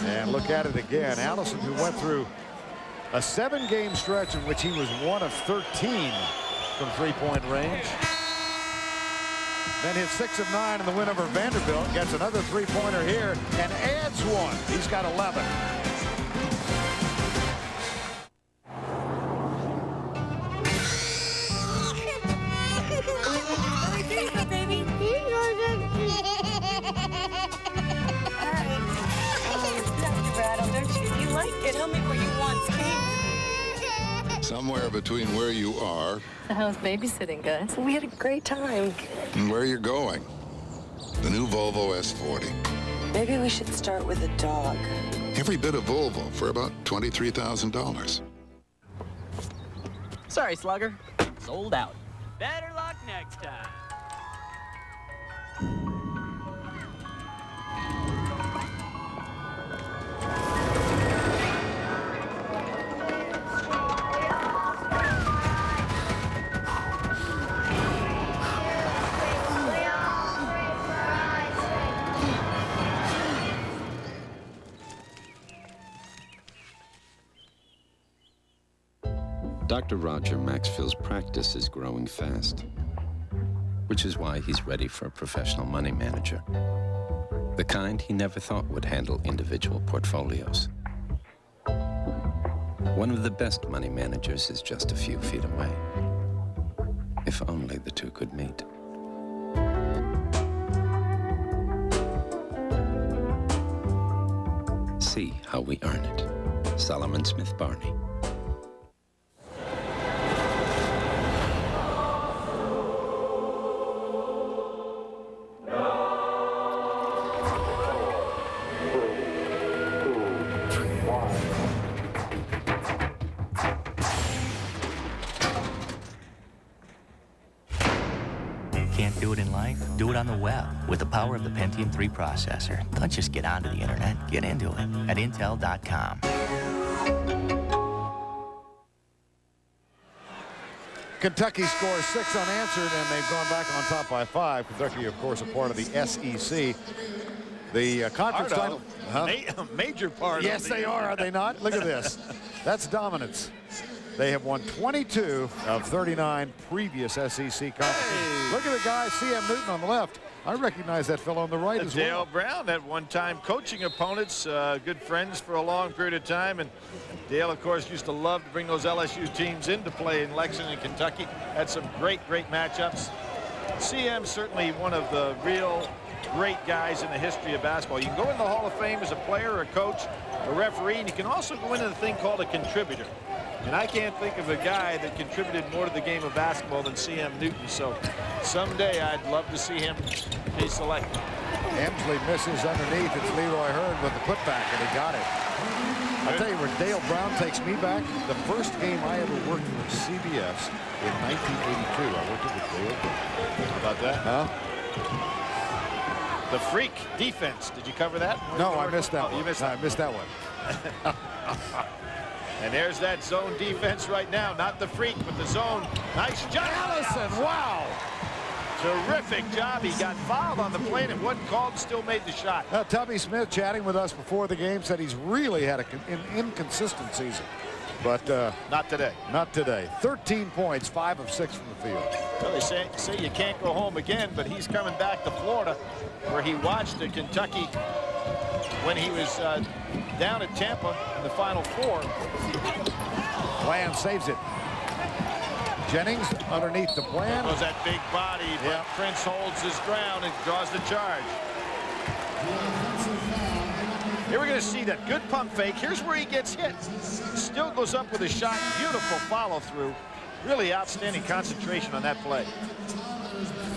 And look at it again. Allison, who went through a 7-game stretch in which he was 1 of 13 from three-point range. Then hit 6 of 9 in the win over Vanderbilt. Gets another three-pointer here and adds one. He's got 11. Tell me where you want to. Somewhere between where you are. How's babysitting, guys? We had a great time. And where you're going. The new Volvo S40. Maybe we should start with a dog. Every bit of Volvo for about $23,000. Sorry, Slugger. Sold out. Better luck next time. Dr. Roger Maxfield's practice is growing fast, which is why he's ready for a professional money manager, the kind he never thought would handle individual portfolios. One of the best money managers is just a few feet away. If only the two could meet. See how we earn it. Solomon Smith Barney. Can't do it in life? Do it on the web with the power of the Pentium 3 processor. Don't just get onto the internet, get into it at Intel.com. Kentucky scores 6 unanswered, and they've gone back on top by 5. Kentucky, of course, a part of the SEC. The conference title. Major part. Yes, they are they not? Look at this. That's dominance. They have won 22 of 39 previous SEC conferences. Look at the guy, C.M. Newton on the left. I recognize that fellow on the right as well. Dale Brown, at one time coaching opponents, good friends for a long period of time. And Dale, of course, used to love to bring those LSU teams into play in Lexington, Kentucky. Had some great matchups. C.M. certainly one of the real great guys in the history of basketball. You can go in the Hall of Fame as a player, a coach, a referee, and you can also go into the thing called a contributor. And I can't think of a guy that contributed more to the game of basketball than C.M. Newton. So someday I'd love to see him be selected. Emsley misses underneath. It's Leroy Hearn with the putback, and he got it. I'll tell you where Dale Brown takes me back. The first game I ever worked for CBS in 1982. I worked with Dale Brown. How about that? Huh? The freak defense. Did you cover that? No, I missed that one. You missed that. I missed that one. And there's that zone defense right now. Not the freak, but the zone. Nice job. Allison, wow. Terrific job. He got fouled on the play and wasn't called and still made the shot. Tubby Smith chatting with us before the game said he's really had an inconsistent season. But not today. Not today. 13 points, 5 of 6 from the field. Well, they say you can't go home again, but he's coming back to Florida, where he watched Kentucky when he was down at Tampa in the Final Four. Plan saves it. Jennings underneath the plan. Was that big body, but Prince holds his ground and draws the charge. Here we're going to see that good pump fake. Here's where he gets hit. Still goes up with a shot. Beautiful follow through. Really outstanding concentration on that play.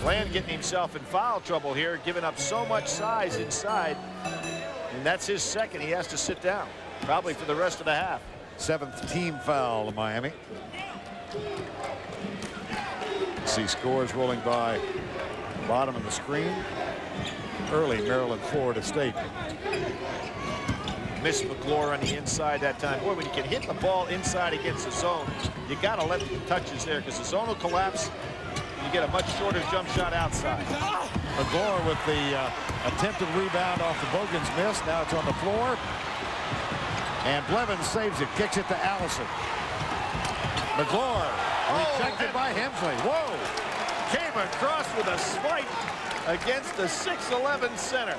Bland getting himself in foul trouble here, giving up so much size inside. And that's his second. He has to sit down, probably for the rest of the half. 7th team foul of Miami. See scores rolling by bottom of the screen. Early Maryland, Florida State. Missed McClure on the inside that time. Boy, when you can hit the ball inside against the zone, you got to let the touches there because the zone will collapse. You get a much shorter jump shot outside. McGlure with the attempted rebound off the Bogans miss. Now it's on the floor. And Blevins saves it, kicks it to Allison. McGlure rejected by Hemsley. Whoa! Came across with a swipe against the 6'11" center.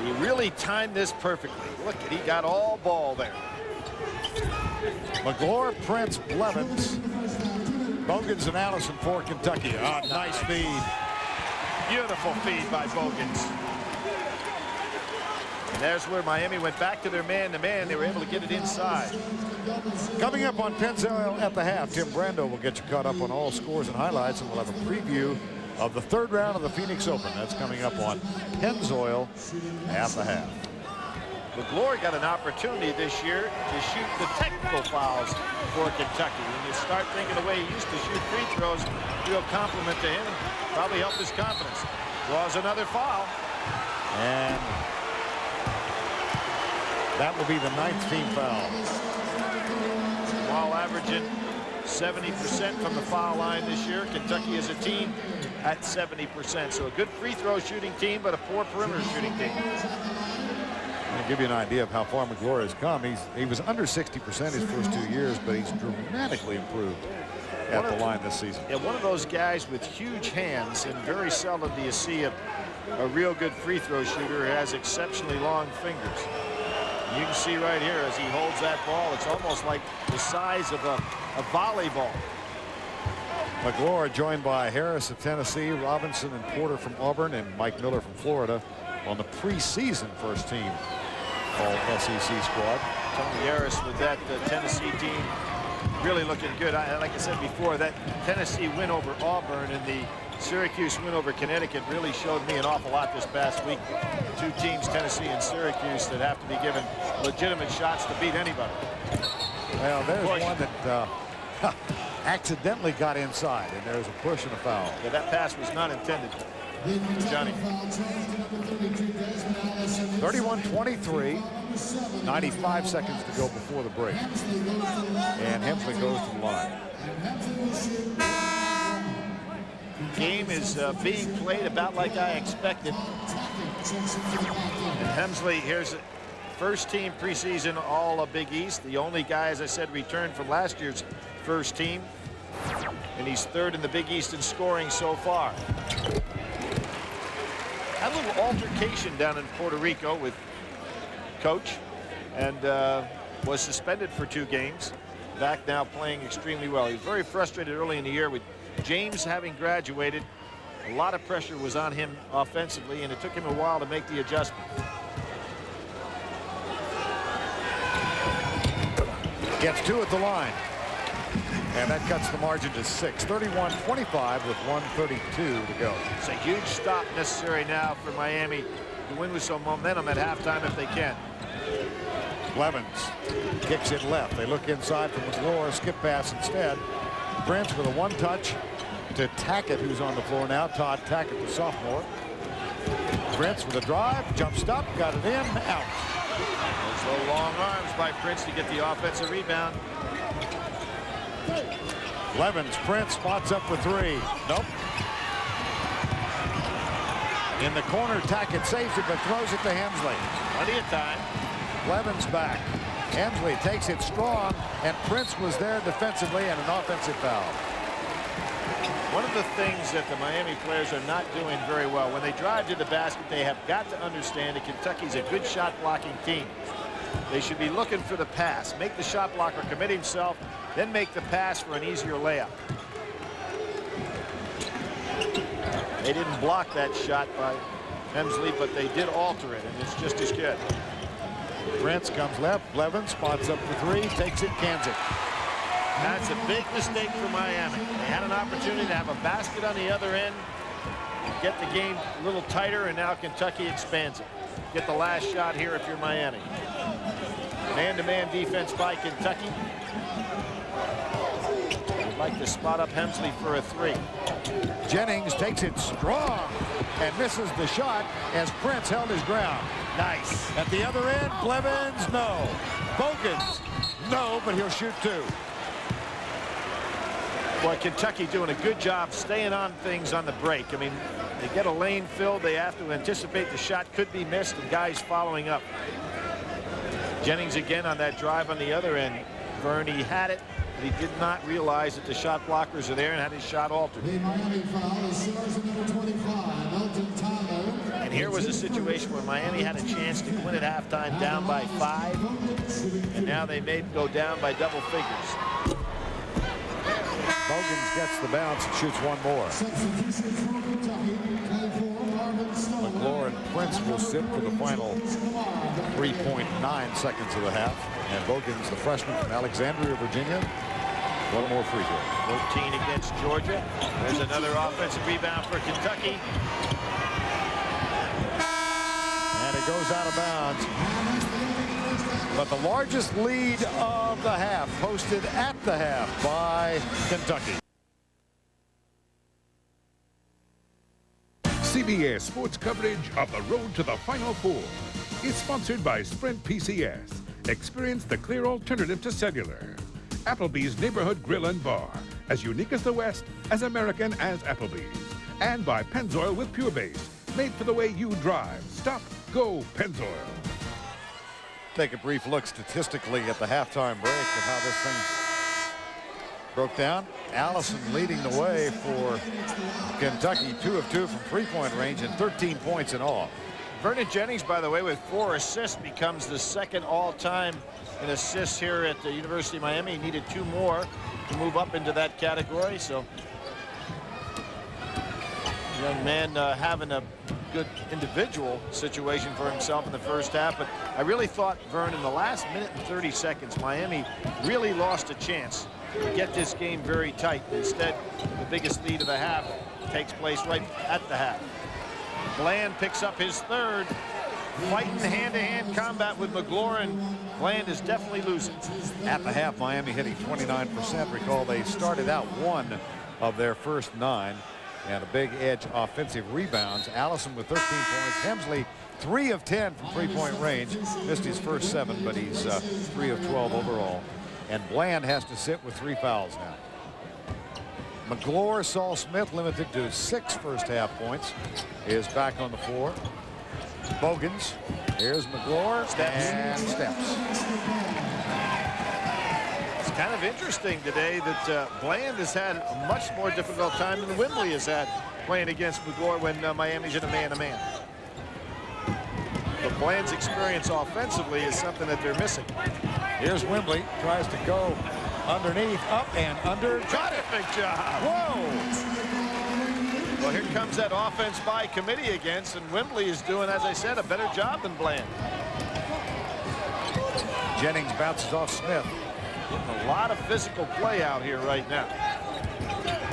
He really timed this perfectly. Look, he got all ball there. McGlure, Prince, Blevins, Bogans, and Allison for Kentucky. Oh, nice feed. Beautiful feed by Bogans. And there's where Miami went back to their man-to-man. They were able to get it inside. Coming up on Pennzoil at the half, Tim Brando will get you caught up on all scores and highlights, and we'll have a preview of the third round of the Phoenix Open. That's coming up on Pennzoil at the half. McGlure got an opportunity this year to shoot the technical fouls for Kentucky. When you start thinking the way he used to shoot free throws, real compliment to him. Probably helped his confidence. Draws another foul. And that will be the 9th team foul. While averaging 70% from the foul line this year, Kentucky as a team at 70%. So a good free throw shooting team, but a poor perimeter shooting team. To give you an idea of how far McGlure has come, he was under 60% his first 2 years, but he's dramatically improved at the line this season. Yeah, one of those guys with huge hands, and very seldom do you see a real good free throw shooter who has exceptionally long fingers. And you can see right here as he holds that ball, it's almost like the size of a volleyball. McGlure joined by Harris of Tennessee, Robinson and Porter from Auburn, and Mike Miller from Florida on the preseason first team All-SEC squad. Tony Harris with that Tennessee team really looking good. Like I said before, that Tennessee win over Auburn and the Syracuse win over Connecticut really showed me an awful lot this past week. Two teams, Tennessee and Syracuse, that have to be given legitimate shots to beat anybody. Well, there's one that accidentally got inside, and there's a push and a foul. Yeah, that pass was not intended. Johnny. 31-23, 95 seconds to go before the break. And Hemsley goes to the line. Game is being played about like I expected. And Hemsley, here's a first team preseason all a Big East. The only guy, as I said, returned from last year's first team. And he's third in the Big East in scoring so far. Had a little altercation down in Puerto Rico with coach and was suspended for 2 games. Back now playing extremely well. He was very frustrated early in the year with James having graduated. A lot of pressure was on him offensively, and it took him a while to make the adjustment. Gets 2 at the line. And that cuts the margin to 6. 31-25 with 1:32 to go. It's a huge stop necessary now for Miami to win with some momentum at halftime if they can. Blevins kicks it left. They look inside from McGlure. Skip pass instead. Prince with a one-touch to Tackett, who's on the floor now. Todd Tackett, the sophomore. Prince with a drive. Jump stop. Got it in. Out. Those little long arms by Prince to get the offensive rebound. Blevins, Prince spots up for 3. Nope. In the corner, Tackett saves it, but throws it to Hemsley. Plenty of time. Blevins back. Hemsley takes it strong, and Prince was there defensively, and an offensive foul. One of the things that the Miami players are not doing very well, when they drive to the basket, they have got to understand that Kentucky's a good shot blocking team. They should be looking for the pass, make the shot blocker commit himself, then make the pass for an easier layup. They didn't block that shot by Hemsley, but they did alter it, and it's just as good. Prince comes left. Blevins spots up for 3, takes it, cans it. That's a big mistake for Miami. They had an opportunity to have a basket on the other end, get the game a little tighter, and now Kentucky expands it. Get the last shot here if you're Miami. Man-to-man defense by Kentucky. Would like to spot up Hemsley for a 3. Jennings takes it strong and misses the shot as Prince held his ground. Nice. At the other end, Blevins, no. Bogans, no, but he'll shoot 2. Boy, Kentucky doing a good job staying on things on the break. I mean, they get a lane filled. They have to anticipate the shot could be missed, and guys following up. Jennings again on that drive on the other end. Vern, he had it, but he did not realize that the shot blockers are there and had his shot altered. And here was a situation where Miami had a chance to win at halftime down by 5, and now they may go down by double figures. Bogans gets the bounce and shoots one more. McLaurin and Prince will sit for the final 3.9 seconds of the half. And Bogans, the freshman from Alexandria, Virginia, one more free throw. 13 against Georgia. There's another offensive rebound for Kentucky. And it goes out of bounds. But the largest lead of the half posted at the half by Kentucky. CBS Sports coverage of the road to the Final Four is sponsored by Sprint PCS. Experience the clear alternative to cellular. Applebee's Neighborhood Grill and Bar, as unique as the West, as American as Applebee's. And by Pennzoil with Pure Base, made for the way you drive. Stop, go Pennzoil. Take a brief look statistically at the halftime break of how this thing broke down. Allison leading the way for Kentucky, 2 of 2 from three-point range and 13 points in all. Vernon Jennings, by the way, with 4 assists, becomes the second all-time in assists here at the University of Miami. He needed 2 more to move up into that category. So, young man having a good individual situation for himself in the first half. But I really thought, Vern, in the last minute and 30 seconds, Miami really lost a chance to get this game very tight. Instead, the biggest lead of the half takes place right at the half. Bland picks up his 3rd. Fighting hand-to-hand combat with McLaurin. Bland is definitely losing. At the half, Miami hitting 29%. Recall they started out 1 of their first 9. And a big edge offensive rebounds. Allison with 13 points. Hemsley 3 of 10 from three-point range. Missed his first 7, but he's 3 of 12 overall. And Bland has to sit with 3 fouls now. McGlure, Saul Smith, limited to 6 first-half points, is back on the floor. Bogans. Here's McGlure and steps. It's kind of interesting today that Bland has had a much more difficult time than Wembley has had playing against McGlure when Miami's in a man-to-man. But Bland's experience offensively is something that they're missing. Here's Wembley, tries to go underneath, up and under. Terrific job. Whoa! Well, here comes that offense by committee against, and Wembley is doing, as I said, a better job than Bland. Jennings bounces off Smith. Getting a lot of physical play out here right now.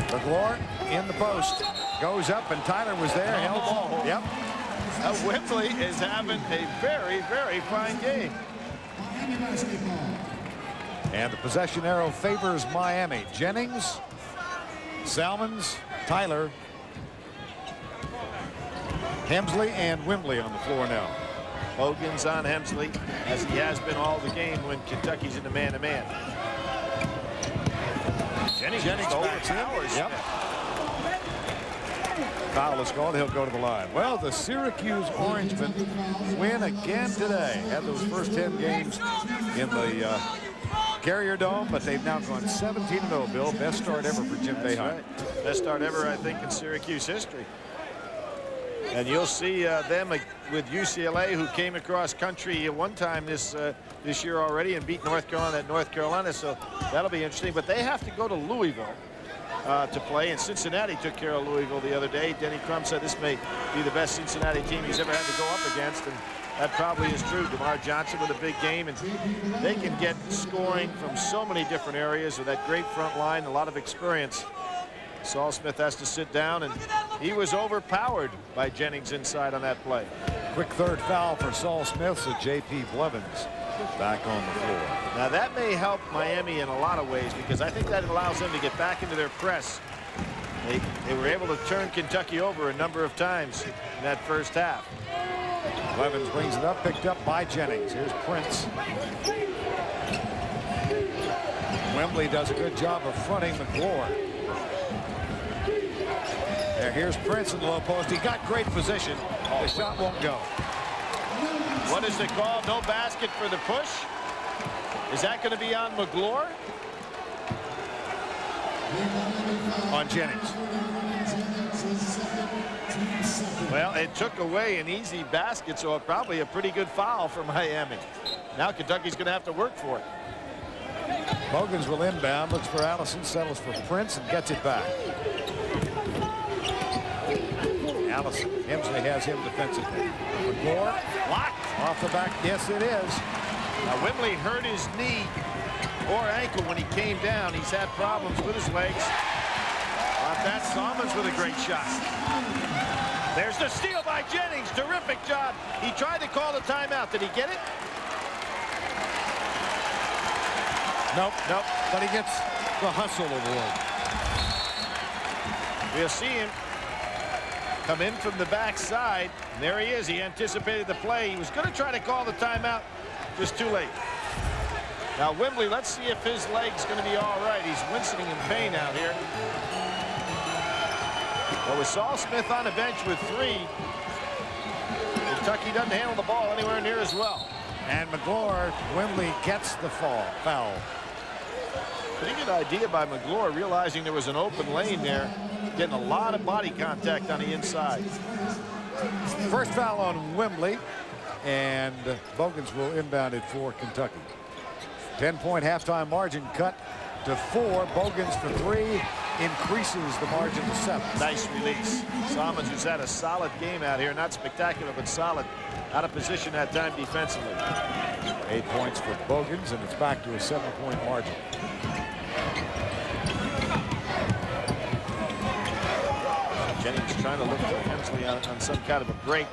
McGlure in the post. Goes up, and Tyler was there. Held ball. Yep. Wembley is having a very, very fine game. And the possession arrow favors Miami. Jennings, Salmons, Tyler, Hemsley, and Wembley on the floor now. Hogan's on Hemsley, as he has been all the game when Kentucky's in the man-to-man. Jennings backs in. Yep. Foul is called. He'll go to the line. Well, the Syracuse Orangemen win again today. Had those first 10 games in the Carrier Dome, but they've now gone 17-0, Bill. Best start ever for Jim Boeheim. Right. Best start ever, I think, in Syracuse history. And you'll see them with UCLA, who came across country one time this year already and beat North Carolina at North Carolina. So that'll be interesting. But they have to go to Louisville to play. And Cincinnati took care of Louisville the other day. Denny Crum said this may be the best Cincinnati team he's ever had to go up against. And that probably is true. DeMar Johnson with a big game. And they can get scoring from so many different areas with that great front line, a lot of experience. Saul Smith has to sit down, and he was overpowered by Jennings inside on that play. Quick 3rd foul for Saul Smith, so J.P. Blevins back on the floor. Now that may help Miami in a lot of ways, because I think that allows them to get back into their press. They were able to turn Kentucky over a number of times in that first half. Blevins brings it up, picked up by Jennings. Here's Prince. Wembley does a good job of fronting McGlure. Here's Prince in the low post. He got great position. The shot won't go. What is the call? No basket for the push. Is that going to be on McGlure? On Jennings. Well, it took away an easy basket, so probably a pretty good foul for Miami. Now Kentucky's going to have to work for it. Bogans will inbound, looks for Allison, settles for Prince, and gets it back. Allison, Hemsley has him defensively. McGlure, blocked off the back. Yes, it is. Now, Wembley hurt his knee or ankle when he came down. He's had problems with his legs. That Salmons with a great shot. There's the steal by Jennings. Terrific job. He tried to call the timeout. Did he get it? Nope. But he gets the hustle award. We'll see him come in from the backside. And there he is. He anticipated the play. He was going to try to call the timeout. Just too late. Now Wembley, let's see if his leg's going to be all right. He's wincing in pain out here. Well, with Saul Smith on the bench with 3, Kentucky doesn't handle the ball anywhere near as well. And McGlure, Wembley gets the foul. Pretty good idea by McGlure, realizing there was an open lane there, getting a lot of body contact on the inside. First foul on Wembley, and Bogans will inbound it for Kentucky. 10-point halftime margin cut to 4. Bogans for 3. Increases the margin to 7. Nice release. Salmons, who's had a solid game out here, not spectacular but solid, out of position that time defensively. 8 points for Bogans, and it's back to a 7-point margin. Jennings trying to look for Hemsley on some kind of a break.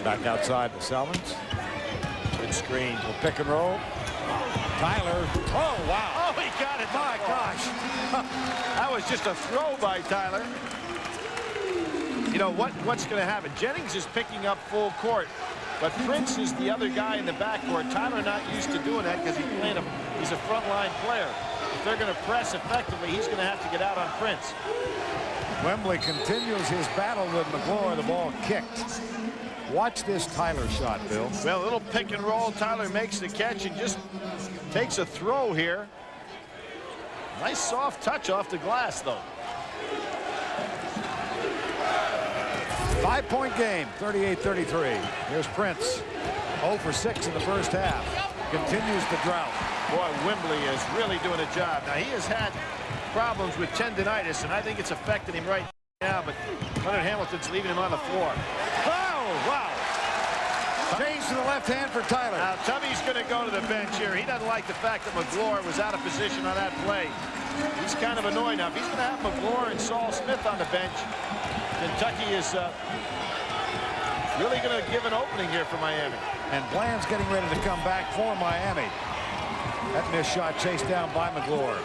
Back outside to Salmons. Good screen. We'll pick and roll. Tyler. Oh, wow. Oh, he got it. My gosh. That was just a throw by Tyler. You know what's going to happen? Jennings is picking up full court, but Prince is the other guy in the backcourt. Tyler not used to doing that because he's a frontline player. If they're going to press effectively, he's going to have to get out on Prince. Wembley continues his battle with McGlure. The ball kicked. Watch this Tyler shot, Bill. Well, a little pick and roll. Tyler makes the catch and just takes a throw here. Nice soft touch off the glass, though. 5-point game, 38-33. Here's Prince. 0 for 6 in the first half. Continues the drought. Boy, Wembley is really doing a job. Now, he has had problems with tendinitis, and I think it's affecting him right now, but Leonard Hamilton's leaving him on the floor. Oh, wow. Change to the left hand for Tyler. Now, Tubby's going to go to the bench here. He doesn't like the fact that McGlure was out of position on that play. He's kind of annoyed now. If he's going to have McGlure and Saul Smith on the bench, Kentucky is really going to give an opening here for Miami. And Bland's getting ready to come back for Miami. That missed shot chased down by McGlure.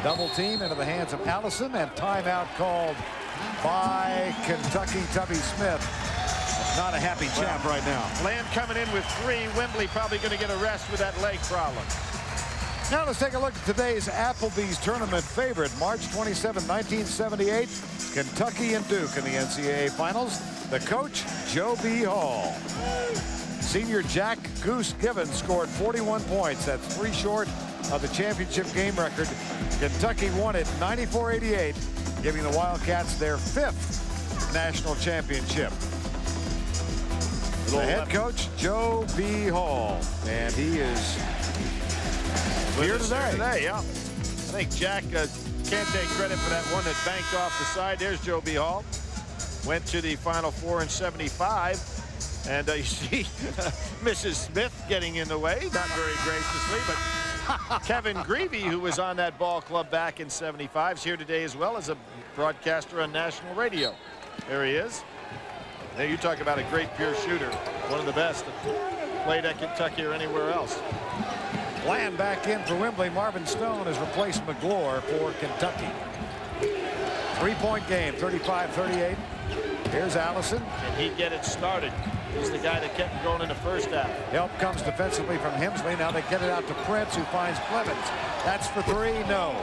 Double team into the hands of Allison, and timeout called by Kentucky. Tubby Smith. Not a happy chap right now. Bland coming in with 3. Wembley probably going to get a rest with that leg problem. Now let's take a look at today's Applebee's tournament favorite. March 27, 1978, Kentucky and Duke in the NCAA Finals. The coach, Joe B. Hall. Senior Jack Goose Givens scored 41 points. That's 3 short of the championship game record. Kentucky won it 94-88, giving the Wildcats their 5th national championship. The head coach, Joe B. Hall, and he is here today. Yeah. I think Jack can't take credit for that one that banked off the side. There's Joe B. Hall. Went to the Final Four in '75. And you see Mrs. Smith getting in the way, not very graciously, but Kevin Greavy, who was on that ball club back in '75, is here today as well as a broadcaster on national radio. There he is. Now you talk about a great pure shooter, one of the best that played at Kentucky or anywhere else. Bland back in for Wembley. Marvin Stone has replaced McGlure for Kentucky. 3-point game, 35-38. Here's Allison. Can he get it started? is the guy that kept going in the first half. Help comes defensively from Hemsley. Now they get it out to Prince, who finds Blevins. That's for three. No.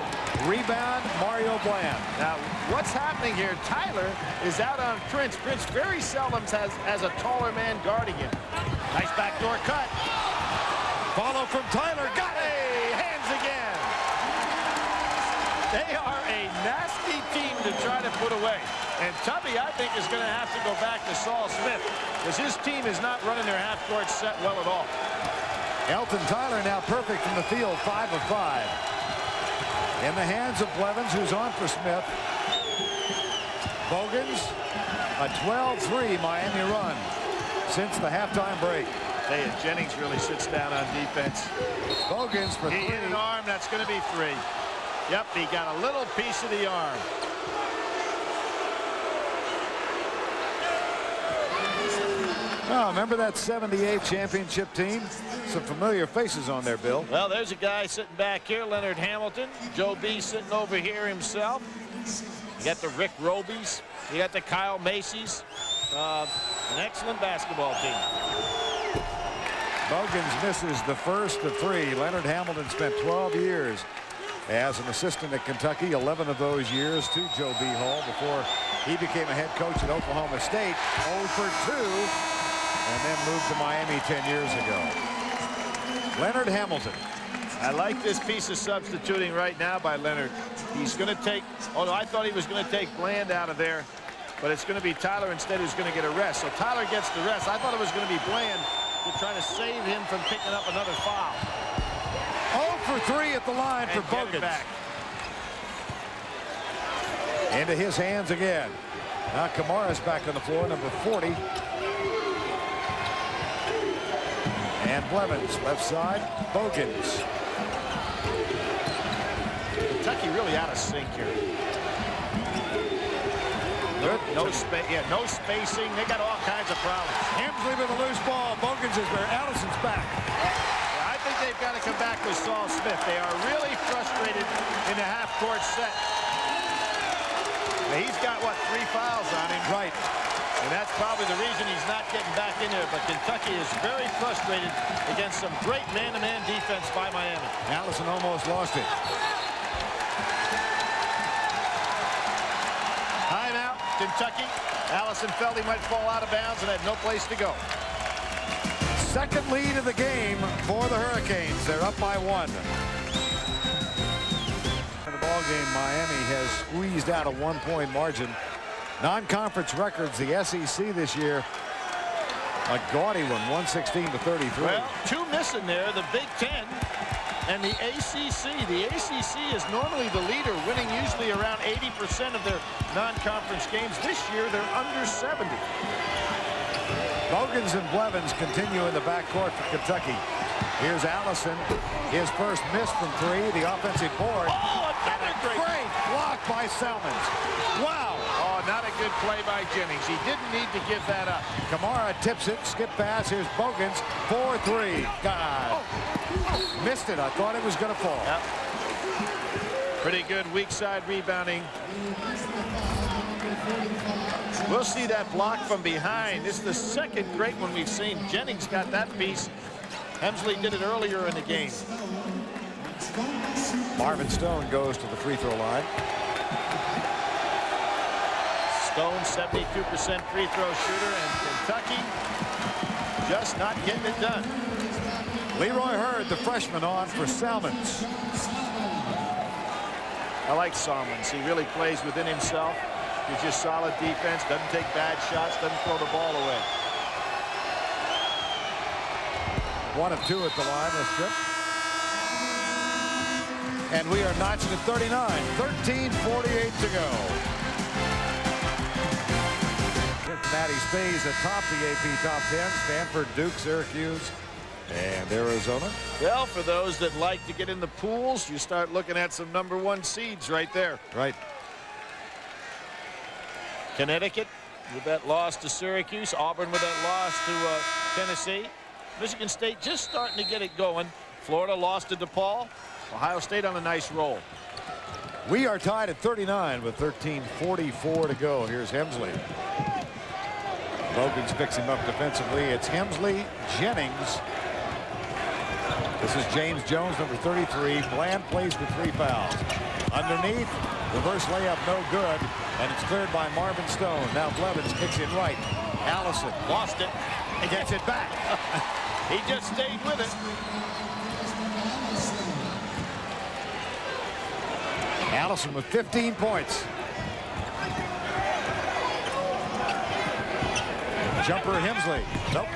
Rebound, Mario Bland. Now, what's happening here? Tyler is out on Prince. Prince very seldom has a taller man guarding him. Nice backdoor cut. Follow from Tyler. Got it! Hands again. They are a nasty team to try to put away. And Tubby, I think, is going to have to go back to Saul Smith because his team is not running their half-court set well at all. Elton Tyler now perfect from the field, 5 of 5. In the hands of Blevins, who's on for Smith. Bogans, a 12-3 Miami run since the halftime break. Hey, Jennings really sits down on defense. Bogans for three. He hit an arm. That's going to be 3. Yep, he got a little piece of the arm. Oh, remember that 78 championship team? Some familiar faces on there, Bill. Well, there's a guy sitting back here, Leonard Hamilton. Joe B sitting over here himself. You got the Rick Robies. You got the Kyle Macy's. An excellent basketball team. Bogans misses the first of 3. Leonard Hamilton spent 12 years as an assistant at Kentucky, 11 of those years to Joe B. Hall before he became a head coach at Oklahoma State. 0 for 2. And then moved to Miami 10 years ago. Leonard Hamilton. I like this piece of substituting right now by Leonard. He's going to take, although I thought he was going to take Bland out of there, but it's going to be Tyler instead who's going to get a rest. So Tyler gets the rest. I thought it was going to be Bland to try to save him from picking up another foul. 0 for 3 at the line for Bogans. Into his hands again. Now Kamara's back on the floor, number 40. And Blevins, left side, Bogans. Kentucky really out of sync here. No spacing. They got all kinds of problems. Hemsley with a loose ball. Bogans is there. Allison's back. Yeah, I think they've got to come back with Saul Smith. They are really frustrated in the half-court set. Now, he's got, what, 3 fouls on him? Right. And that's probably the reason he's not getting back in there. But Kentucky is very frustrated against some great man-to-man defense by Miami. Allison almost lost it. Timeout, Kentucky. Allison felt he might fall out of bounds and had no place to go. Second lead of the game for the Hurricanes. They're up by 1. In the ball game, Miami has squeezed out a 1-point margin. Non-conference records, the SEC this year, a gaudy one, 116-33. Well, 2 missing there, the Big Ten and the ACC. The ACC is normally the leader, winning usually around 80% of their non-conference games. This year, they're under 70. Bogans and Blevins continue in the backcourt for Kentucky. Here's Allison, his first miss from 3, the offensive board. Oh, another great block by Salmons. Wow. Oh, not a good play by Jennings. He didn't need to give that up. Kamara tips it, skip pass. Here's Bogans, 4-3. God. Missed it. I thought it was going to fall. Yep. Pretty good weak side rebounding. We'll see that block from behind. This is the second great one we've seen. Jennings got that piece. Hemsley did it earlier in the game. Marvin Stone goes to the free throw line. Stone, 72% free throw shooter, and Kentucky just not getting it done. Leroy Hurd, the freshman, on for Salmons. I like Salmons. He really plays within himself. He's just solid defense, doesn't take bad shots, doesn't throw the ball away. 1 of 2 at the line this trip. And we are notched at 39. 13:48 to go. Cincinnati stays atop the AP top 10. Stanford, Duke, Syracuse, and Arizona. Well, for those that like to get in the pools, you start looking at some #1 seeds right there. Right. Connecticut with that loss to Syracuse. Auburn with that loss to Tennessee. Michigan State just starting to get it going. Florida lost to DePaul. Ohio State on a nice roll. We are tied at 39 with 13:44 to go. Here's Hemsley. Bogans picks him up defensively. It's Hemsley, Jennings. This is James Jones, number 33. Bland plays with 3 fouls. Underneath, reverse layup, no good. And it's cleared by Marvin Stone. Now Blevins kicks it right. Allison Lost it. and gets it back. He just stayed with it. Allison with 15 points. Jumper Hemsley. Nope.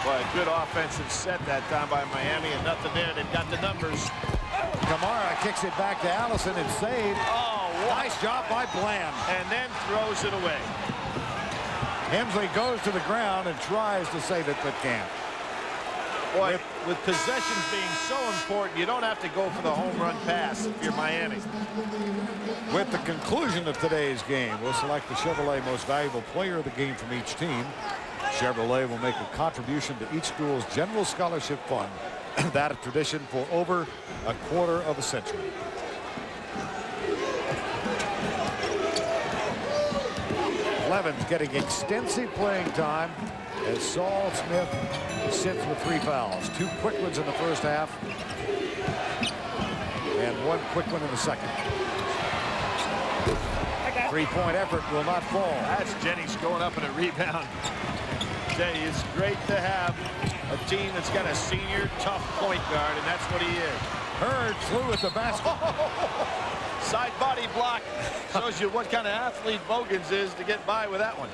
Boy, a good offensive set that time by Miami, and nothing there. They've got the numbers. Kamara kicks it back to Allison and saved. Oh, nice job by Bland. And then throws it away. Hemsley goes to the ground and tries to save it, but can't. Boy, with possessions being so important, you don't have to go for the home run pass if you're Miami. With the conclusion of today's game, we'll select the Chevrolet Most Valuable Player of the game from each team. Chevrolet will make a contribution to each school's general scholarship fund. That a tradition for over a quarter of a century. Blevins getting extensive playing time as Saul Smith sits with 3 fouls. 2 quick ones in the first half and 1 quick one in the second. 3-point effort will not fall. That's Jennings going up in a rebound. Jay, it's great to have a team that's got a senior tough point guard, and that's what he is. Hurd flew at the basket. Side body block shows you what kind of athlete Bogans is to get by with that one.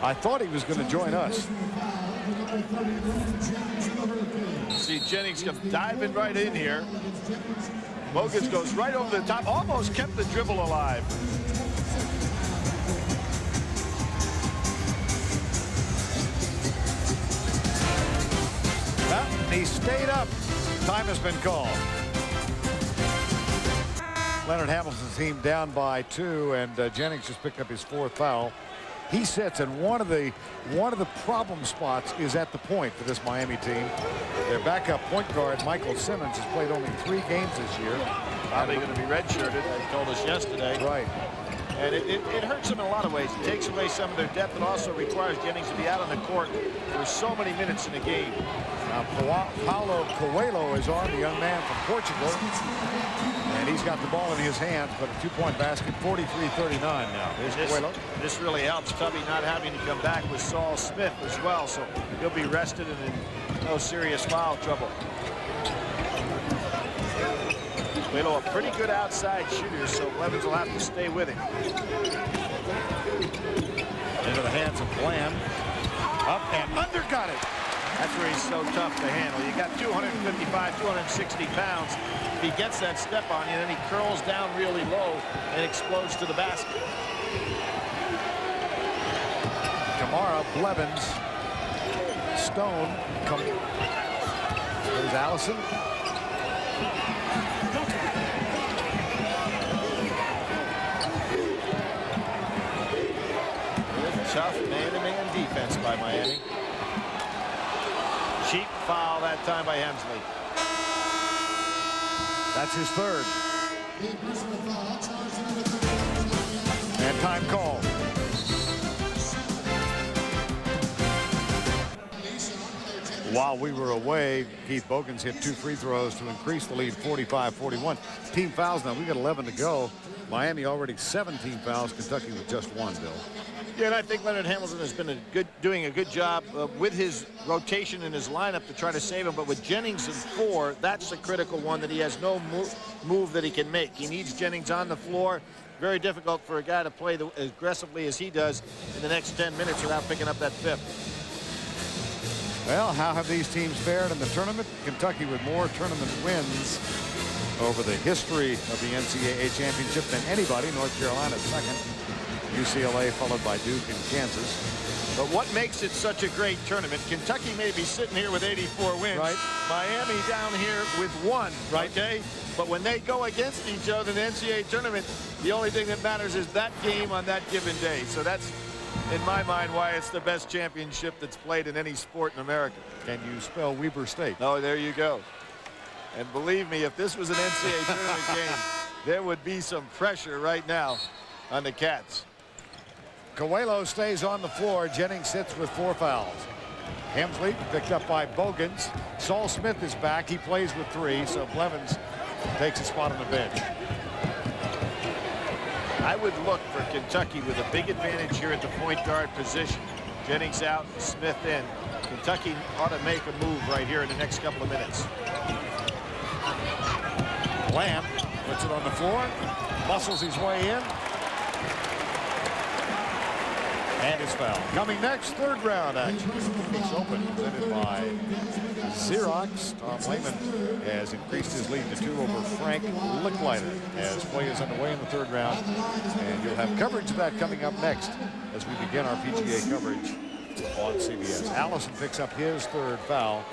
I thought he was going to join us. See Jennings come diving right in here. Bogans goes right over the top, almost kept the dribble alive. He stayed up. Time has been called. Leonard Hamilton's team down by 2, and Jennings just picked up his 4th foul. He sits, and one of the problem spots is at the point for this Miami team. Their backup point guard, Michael Simmons, has played only 3 games this year. Probably going to be redshirted, they told us yesterday. Right. And it hurts them in a lot of ways. It takes away some of their depth. It also requires Jennings to be out on the court for so many minutes in a game. Now, Paulo Coelho is on, the young man from Portugal. And he's got the ball in his hands, but a 2-point basket, 43-39 now. Here's Coelho. This really helps Tubby not having to come back with Saul Smith as well, so he'll be rested and in no serious foul trouble. Coelho, a pretty good outside shooter, so Blevins will have to stay with him. Into the hands of Bland. Up and undercut it. That's where he's so tough to handle. You got 255, 260 pounds. If he gets that step on you, then he curls down really low and explodes to the basket. Kamara, Blevins, Stone. There's Allison. Tough man-to-man defense by Miami. Cheap foul that time by Hemsley. That's his 3rd. And time called. While we were away, Keith Bogans hit 2 free throws to increase the lead 45-41. Team fouls now. We got 11 to go. Miami already 17 fouls. Kentucky with just 1, Bill. Yeah, and I think Leonard Hamilton has been doing a good job with his rotation in his lineup to try to save him. But with Jennings in 4, that's the critical one that he has no move that he can make. He needs Jennings on the floor. Very difficult for a guy to play as aggressively as he does in the next 10 minutes without picking up that 5th. Well, how have these teams fared in the tournament? Kentucky with more tournament wins over the history of the NCAA championship than anybody. North Carolina 2nd. UCLA followed by Duke and Kansas. But what makes it such a great tournament? Kentucky may be sitting here with 84 wins. Right. Miami down here with 1. Right. Okay. But when they go against each other in the NCAA tournament, the only thing that matters is that game on that given day. So that's, in my mind, why it's the best championship that's played in any sport in America. Can you spell Weber State? Oh, there you go. And believe me, if this was an NCAA tournament game, there would be some pressure right now on the Cats. Coelho stays on the floor. Jennings sits with 4 fouls. Hemsley picked up by Bogans. Saul Smith is back. He plays with 3, so Blevins takes a spot on the bench. I would look for Kentucky with a big advantage here at the point guard position. Jennings out, Smith in. Kentucky ought to make a move right here in the next couple of minutes. Lamb puts it on the floor, muscles his way in. And his foul. Coming next, third round action. It's open, presented by Xerox. Tom Lehman has increased his lead to 2 over Frank Licklider as play is underway in the third round. And you'll have coverage of that coming up next as we begin our PGA coverage on CBS. Allison picks up his 3rd foul,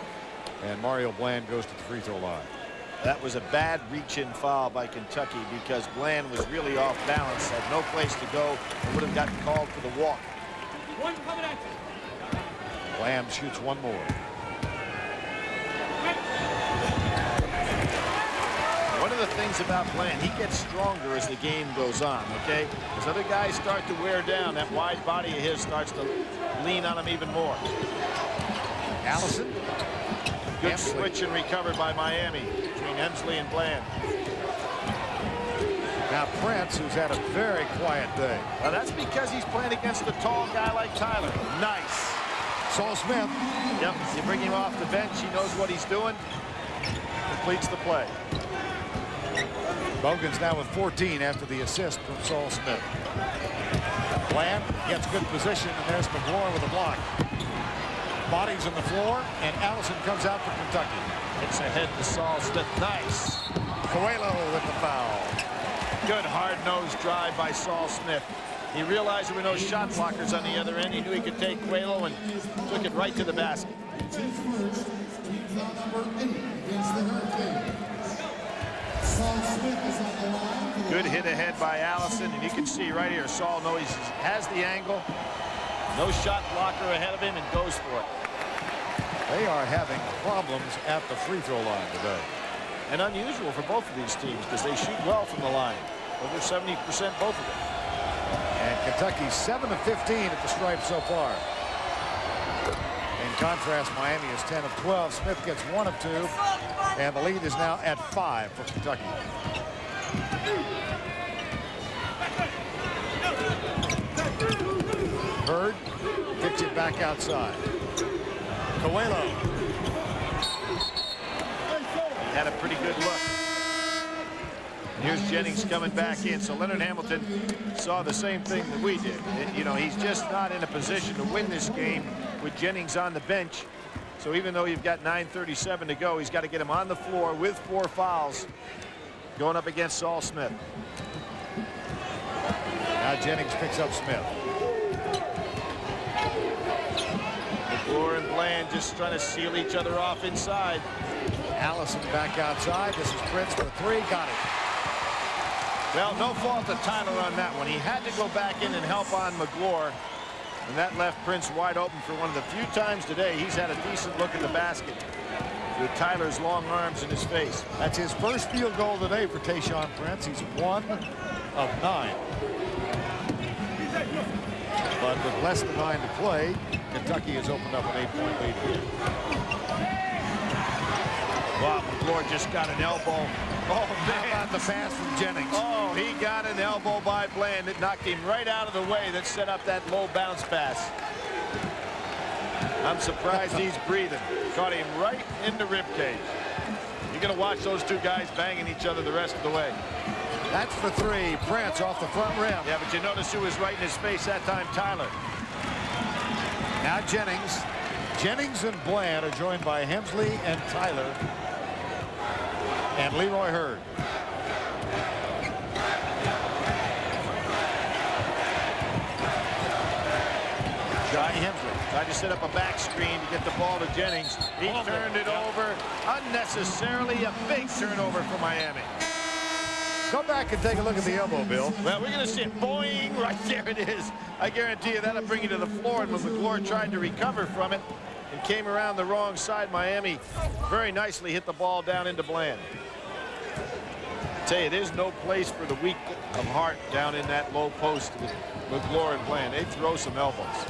and Mario Bland goes to the free throw line. That was a bad reach-in foul by Kentucky because Bland was really off balance, had no place to go, and would have gotten called for the walk. One coming at you. Bland shoots one more. One of the things about Bland, he gets stronger as the game goes on, okay? As other guys start to wear down, that wide body of his starts to lean on him even more. Allison. Good switch and recovered by Miami between Hemsley and Bland. Now Prince, who's had a very quiet day. Well, that's because he's playing against a tall guy like Tyler. Nice. Saul Smith. Yep, you bring him off the bench. He knows what he's doing. Completes the play. Bogan's now with 14 after the assist from Saul Smith. Bland gets good position, and there's McGlory with a block. Bodies on the floor, and Allison comes out for Kentucky. It's ahead to Saul Smith. Nice. Coelho with the foul. Good hard-nosed drive by Saul Smith. He realized there were no shot blockers on the other end. He knew he could take Coelho and took it right to the basket. Good hit ahead by Allison, and you can see right here, Saul knows he has the angle. No shot blocker ahead of him and goes for it. They are having problems at the free throw line today. And unusual for both of these teams because they shoot well from the line. Over 70% both of them. And Kentucky's 7 of 15 at the stripe so far. In contrast, Miami is 10 of 12. Smith gets 1 of 2. And the lead is now at 5 for Kentucky. Bird kicks it back outside. Coelho. Had a pretty good look. Here's Jennings coming back in. So Leonard Hamilton saw the same thing that we did. You know, he's just not in a position to win this game with Jennings on the bench. So even though you've got 9:37 to go, he's got to get him on the floor with 4 fouls going up against Saul Smith. Now Jennings picks up Smith. McGlory and Bland just trying to seal each other off inside. Allison back outside. This is Prince for 3. Got it. Well, no fault to Tyler on that one. He had to go back in and help on McGlory. And that left Prince wide open for one of the few times today he's had a decent look at the basket with Tyler's long arms in his face. That's his first field goal today for Tyshaun Prince. He's 1 of 9. But with less than 9 to play, Kentucky has opened up an 8-point lead here. Wow, McGlory just got an elbow. Oh, man. How about the pass from Jennings? Oh, he got an elbow by Bland. It knocked him right out of the way. That set up that low bounce pass. I'm surprised he's breathing. Caught him right in the ribcage. You're going to watch those two guys banging each other the rest of the way. That's for 3. Prince off the front rim. Yeah, but you notice who was right in his face that time? Tyler. Now Jennings. Jennings and Bland are joined by Hemsley and Tyler. And Leroy Hurd. Johnny Hemsley tried to set up a back screen to get the ball to Jennings. He turned it over unnecessarily. A big turnover for Miami. Go back and take a look at the elbow, Bill. Well, we're going to see it. Boing! Right there it is. I guarantee you that'll bring you to the floor. And when McGlory tried to recover from it and came around the wrong side, Miami very nicely hit the ball down into Bland. I tell you, there's no place for the weak of heart down in that low post with McGlure and Bland. They throw some elbows.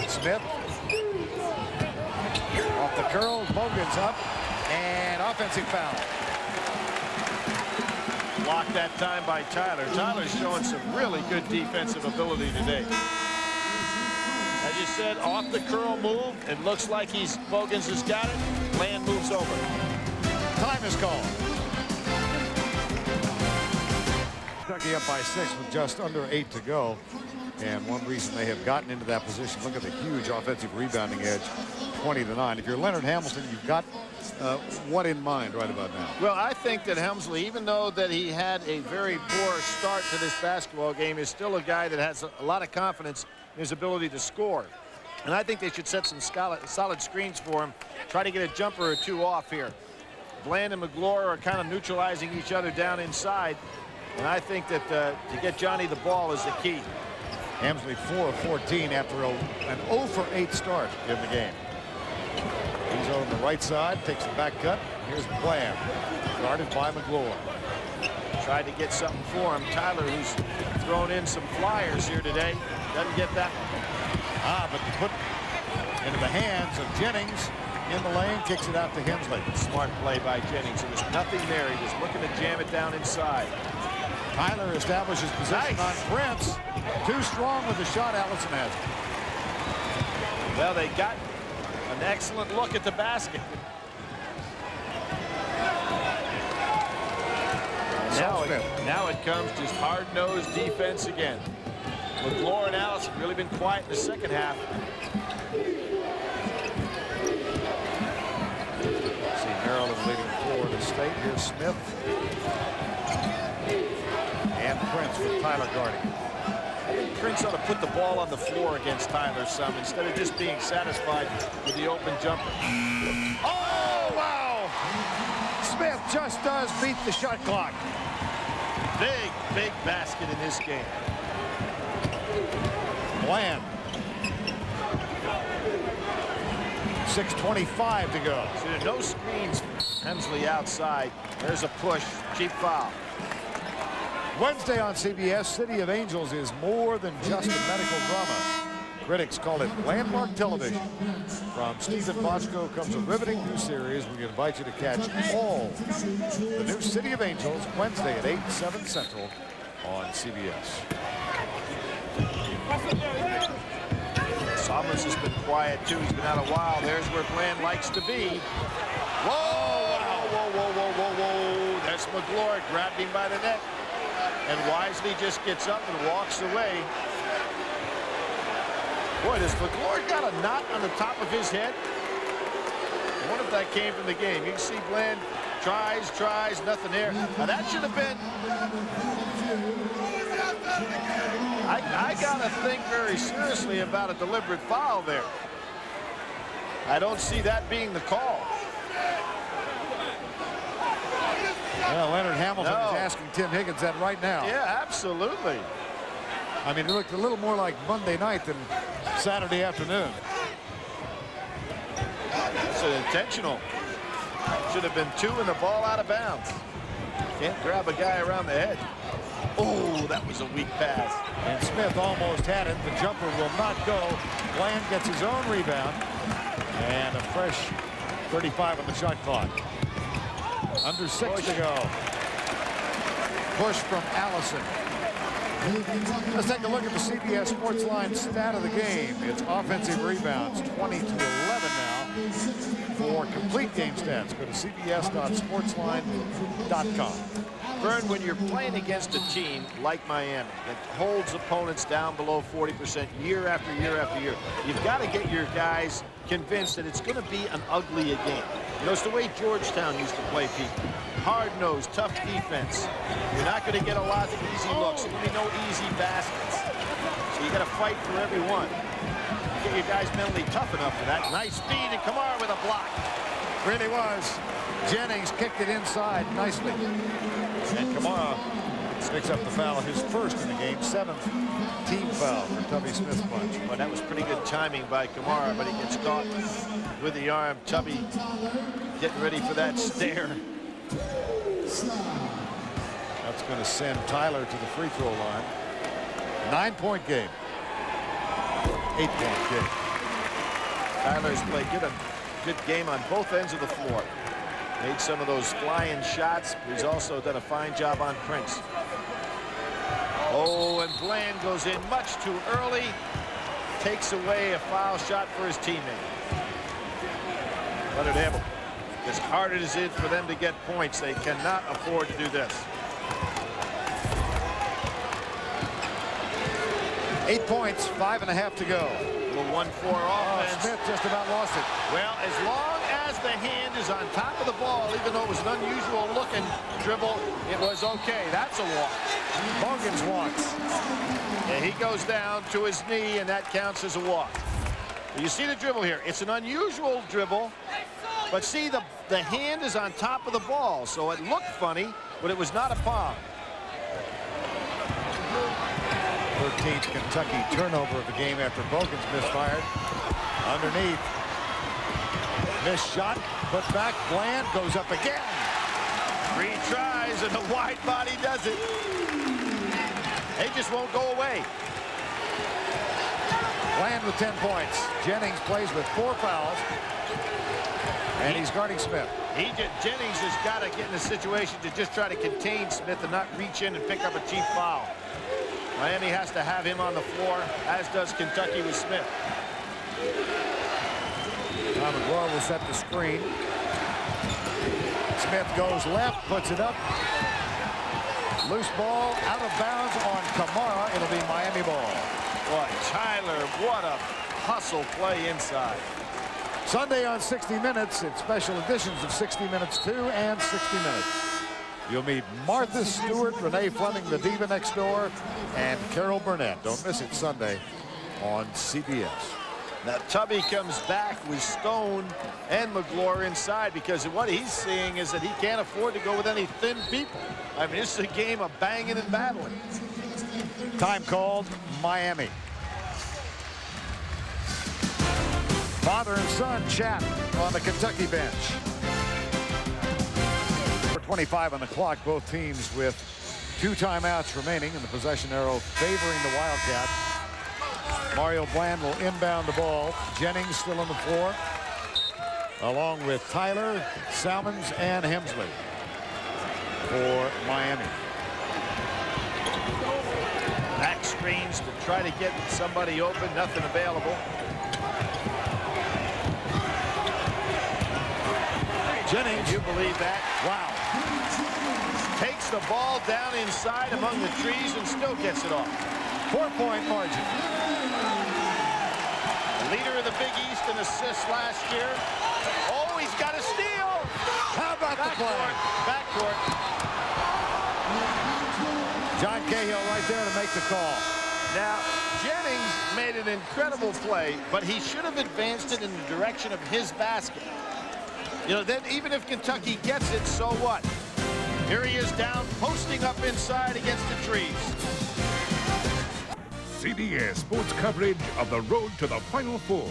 Smith off the curl, Bogan's up, and offensive foul. Blocked that time by Tyler. Tyler's showing some really good defensive ability today. As you said, off the curl move, it looks like Bogans has got it. Bland moves over. Time is called. Kentucky up by 6 with just under 8 to go. And one reason they have gotten into that position, look at the huge offensive rebounding edge, 20-9. If you're Leonard Hamilton, you've got what in mind right about now? Well, I think that Helmsley, even though that he had a very poor start to this basketball game, is still a guy that has a lot of confidence in his ability to score. And I think they should set some solid screens for him, try to get a jumper or two off here. Bland and McGlure are kind of neutralizing each other down inside. And I think that to get Johnny the ball is the key. Hamsley 4 of 14 after an 0 for 8 start in the game. He's on the right side, takes the back cut. Here's Bland, guarded by McGlure. Tried to get something for him. Tyler, who's thrown in some flyers here today, doesn't get that one. But to put into the hands of Jennings in the lane, kicks it out to Hensley. Smart play by Jennings. There was nothing there. He was looking to jam it down inside. Tyler establishes position on Prince. Too strong with the shot. Allison has it. Well, they got an excellent look at the basket. Now it comes just hard-nosed defense again. McGlure and Allison really been quiet in the second half. See Maryland leading Florida State. Here's Smith. And Prince with Tyler guarding. I think Prince ought to put the ball on the floor against Tyler some instead of just being satisfied with the open jumper. Oh, wow! Smith just does beat the shot clock. Big basket in this game. Bland. 6:25 to go. So there are no screens. Hensley outside. There's a push. Cheap foul. Wednesday on CBS, City of Angels is more than just a medical drama. Critics call it landmark television. From Stephen Bochco comes a riveting new series. We invite you to catch all the new City of Angels Wednesday at 8, 7 Central on CBS. Salmons has been quiet too. He's been out a while. There's where Bland likes to be. Whoa. That's McGlure. Grabbed him by the neck. And wisely just gets up and walks away. Boy, does McGlure got a knot on the top of his head? I wonder if that came from the game. You can see Bland tries, nothing there. Now that should have been... I got to think very seriously about a deliberate foul there. I don't see that being the call. Well, Leonard Hamilton is asking Tim Higgins that right now. Yeah, absolutely. I mean, it looked a little more like Monday night than Saturday afternoon. That's an intentional. Should have been 2 and the ball out of bounds. Can't grab a guy around the head. Oh, that was a weak pass. And Smith almost had it. The jumper will not go. Bland gets his own rebound. And a fresh 35 on the shot clock. Under 6 to go. Push from Allison. Let's take a look at the CBS Sports Line stat of the game. It's offensive rebounds, 20 to 11 now. For complete game stats, go to cbs.sportsline.com. Vern, when you're playing against a team like Miami that holds opponents down below 40% year after year after year, you've got to get your guys convinced that it's going to be an ugly game. You know, it's the way Georgetown used to play people. Hard-nosed, tough defense. You're not going to get a lot of easy looks. There's going to be no easy baskets. So you got to fight for every one. Get your guys mentally tough enough for that. Nice speed, and Kamara with a block. Really was. Jennings kicked it inside nicely. And Kamara picks up the foul, his first in the game, 7th team foul for Tubby Smith's bunch. Well, that was pretty good timing by Kamara, but he gets caught with the arm. Tubby getting ready for that stare. That's going to send Tyler to the free throw line. 9-point game. 8-point game. Tyler's played good game on both ends of the floor. Made some of those flying shots. He's also done a fine job on Prince. Oh, and Bland goes in much too early. Takes away a foul shot for his teammate. Leonard Hamilton. As hard as it is for them to get points, they cannot afford to do this. 8 points, 5.5 to go. The 1-4 offense. Smith just about lost it. Well, as long as the hand is on top of the ball, even though it was an unusual looking dribble, it was okay. That's a walk. Bogans walks. And he goes down to his knee, and that counts as a walk. You see the dribble here. It's an unusual dribble, but see the hand is on top of the ball, so it looked funny, but it was not a foul. 13th Kentucky turnover of the game after Bogans misfired. Underneath. Missed shot, put back. Bland goes up again. 3 tries, and the wide body does it. They just won't go away. Bland with 10 points. Jennings plays with 4 fouls. And he's guarding Smith. Jennings has got to get in a situation to just try to contain Smith and not reach in and pick up a cheap foul. Miami has to have him on the floor, as does Kentucky with Smith. Tom McGraw will set the screen. Smith goes left, puts it up. Loose ball, out of bounds on Kamara. It'll be Miami ball. Boy, Tyler, what a hustle play inside. Sunday on 60 Minutes, it's special editions of 60 Minutes 2 and 60 Minutes. You'll meet Martha Stewart, Renee Fleming, the diva next door, and Carol Burnett. Don't miss it Sunday on CBS. Now Tubby comes back with Stone and McGlure inside because what he's seeing is that he can't afford to go with any thin people. I mean, this is a game of banging and battling. Time called, Miami. Father and son chat on the Kentucky bench. 25 on the clock, both teams with 2 timeouts remaining, and the possession arrow favoring the Wildcats. Mario Bland will inbound the ball. Jennings still on the floor, along with Tyler, Salmons, and Hemsley for Miami. Back screens to try to get somebody open, nothing available. Jennings. Can you believe that? Wow. Takes the ball down inside among the trees and still gets it off. 4-point margin. Leader of the Big East in assists last year. Oh, he's got a steal. How about the play? Backcourt. John Cahill right there to make the call. Now, Jennings made an incredible play, but he should have advanced it in the direction of his basket. You know, then even if Kentucky gets it, so what? Here he is down, posting up inside against the trees. CBS Sports coverage of the road to the Final Four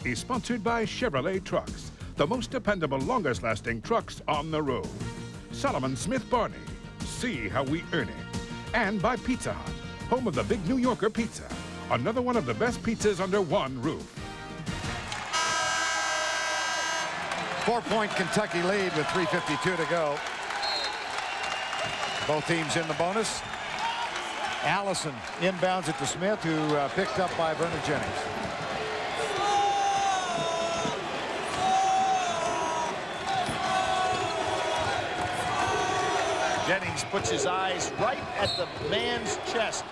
is sponsored by Chevrolet Trucks, the most dependable, longest-lasting trucks on the road. Solomon Smith Barney, see how we earn it. And by Pizza Hut, home of the Big New Yorker Pizza, another one of the best pizzas under one roof. 4-point Kentucky lead with 3:52 to go. Both teams in the bonus. Allison inbounds it to Smith, who picked up by Vernon Jennings. Jennings puts his eyes right at the man's chest,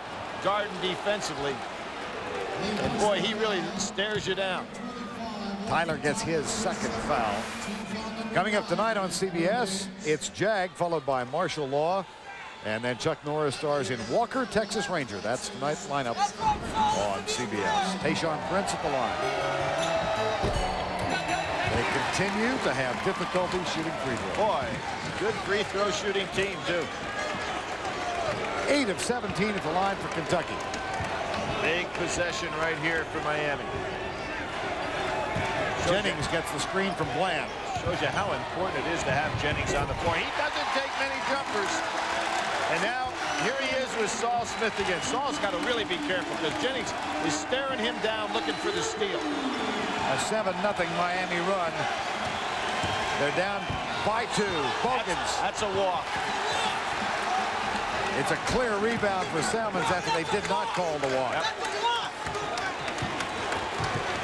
guarding defensively. And boy, he really stares you down. Tyler gets his second foul. Coming up tonight on CBS, it's Jag, followed by Martial Law. And then Chuck Norris stars in Walker, Texas Ranger. That's tonight's lineup on CBS. Tyshaun Prince at the line. They continue to have difficulty shooting free throws. Boy, good free throw shooting team, too. 8 of 17 at the line for Kentucky. Big possession right here for Miami. Jennings gets the screen from Bland. Shows you how important it is to have Jennings on the floor. He doesn't take many jumpers. And now, here he is with Saul Smith again. Saul's got to really be careful because Jennings is staring him down looking for the steal. A 7-0 Miami run. They're down by 2. Bogans. That's a walk. It's a clear rebound for Salmons after they did not call the walk. Yep.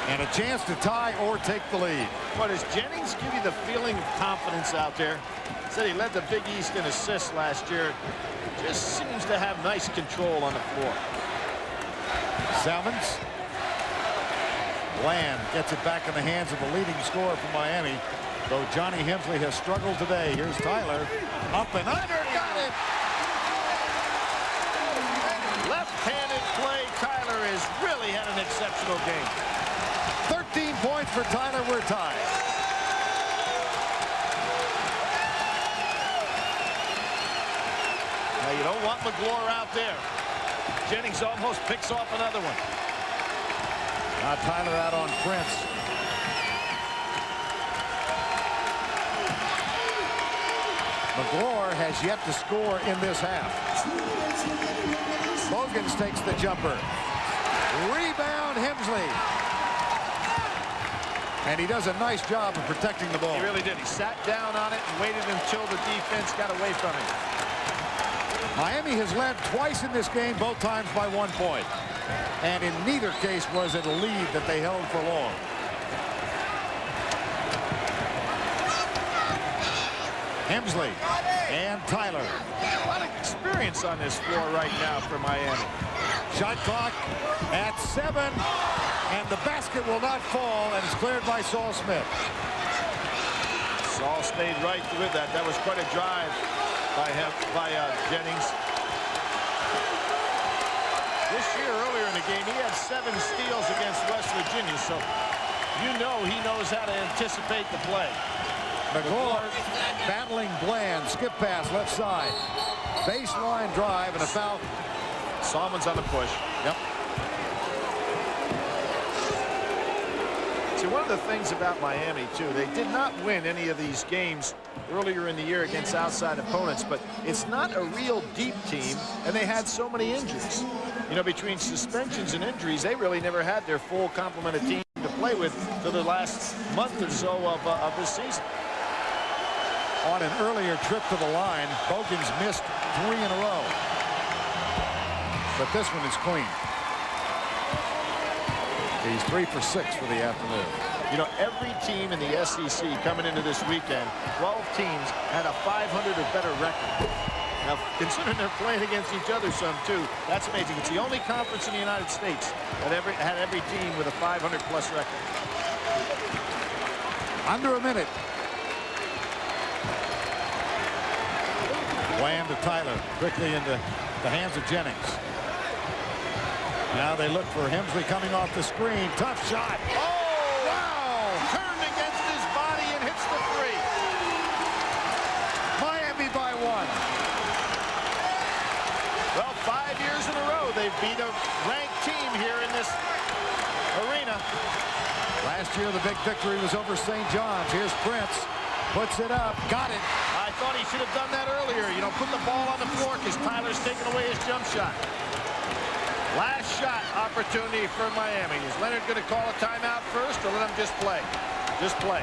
And a chance to tie or take the lead. What, does Jennings give you the feeling of confidence out there? Said he led the Big East in assists last year. Just seems to have nice control on the floor. Salmons. Bland gets it back in the hands of the leading scorer for Miami. Though Johnny Hemsley has struggled today. Here's Tyler. Up and under. Got it. Left-handed play. Tyler has really had an exceptional game. 13 points for Tyler. We're tied. Now you don't want McGlure out there. Jennings almost picks off another one. Now Tyler out on Prince. McGlure has yet to score in this half. Bogans takes the jumper. Rebound Hemsley. And he does a nice job of protecting the ball. He really did. He sat down on it and waited until the defense got away from him. Miami has led twice in this game, both times by 1 point. And in neither case was it a lead that they held for long. Hemsley and Tyler. A lot of experience on this floor right now for Miami. Shot clock at 7. And the basket will not fall, and it's cleared by Saul Smith. Saul stayed right with that. That was quite a drive by Jennings. This year, earlier in the game, he had 7 steals against West Virginia, so you know he knows how to anticipate the play. McGlure battling Bland. Skip pass left side. Baseline drive and a foul. Salmons on the push. Yep. See, one of the things about Miami, too, they did not win any of these games earlier in the year against outside opponents, but it's not a real deep team, and they had so many injuries. You know, between suspensions and injuries, they really never had their full complement of team to play with for the last month or so of this season. On an earlier trip to the line, Bogans missed 3 in a row. But this one is clean. He's 3 for 6 for the afternoon. You know, every team in the SEC coming into this weekend, 12 teams had a 500 or better record. Now, considering they're playing against each other some, too, that's amazing. It's the only conference in the United States that had every team with a 500-plus record. Under a minute. Bland to Tyler. Quickly into the hands of Jennings. Now they look for Hemsley coming off the screen. Tough shot. Oh, wow! Turned against his body and hits the 3. Miami by 1. Well, 5 years in a row, they've beat a ranked team here in this arena. Last year, the big victory was over St. John's. Here's Prince. Puts it up. Got it. I thought he should have done that earlier. You know, put the ball on the floor because Tyler's taking away his jump shot. Last shot opportunity for Miami. Is Leonard going to call a timeout first or let him just play? Just play.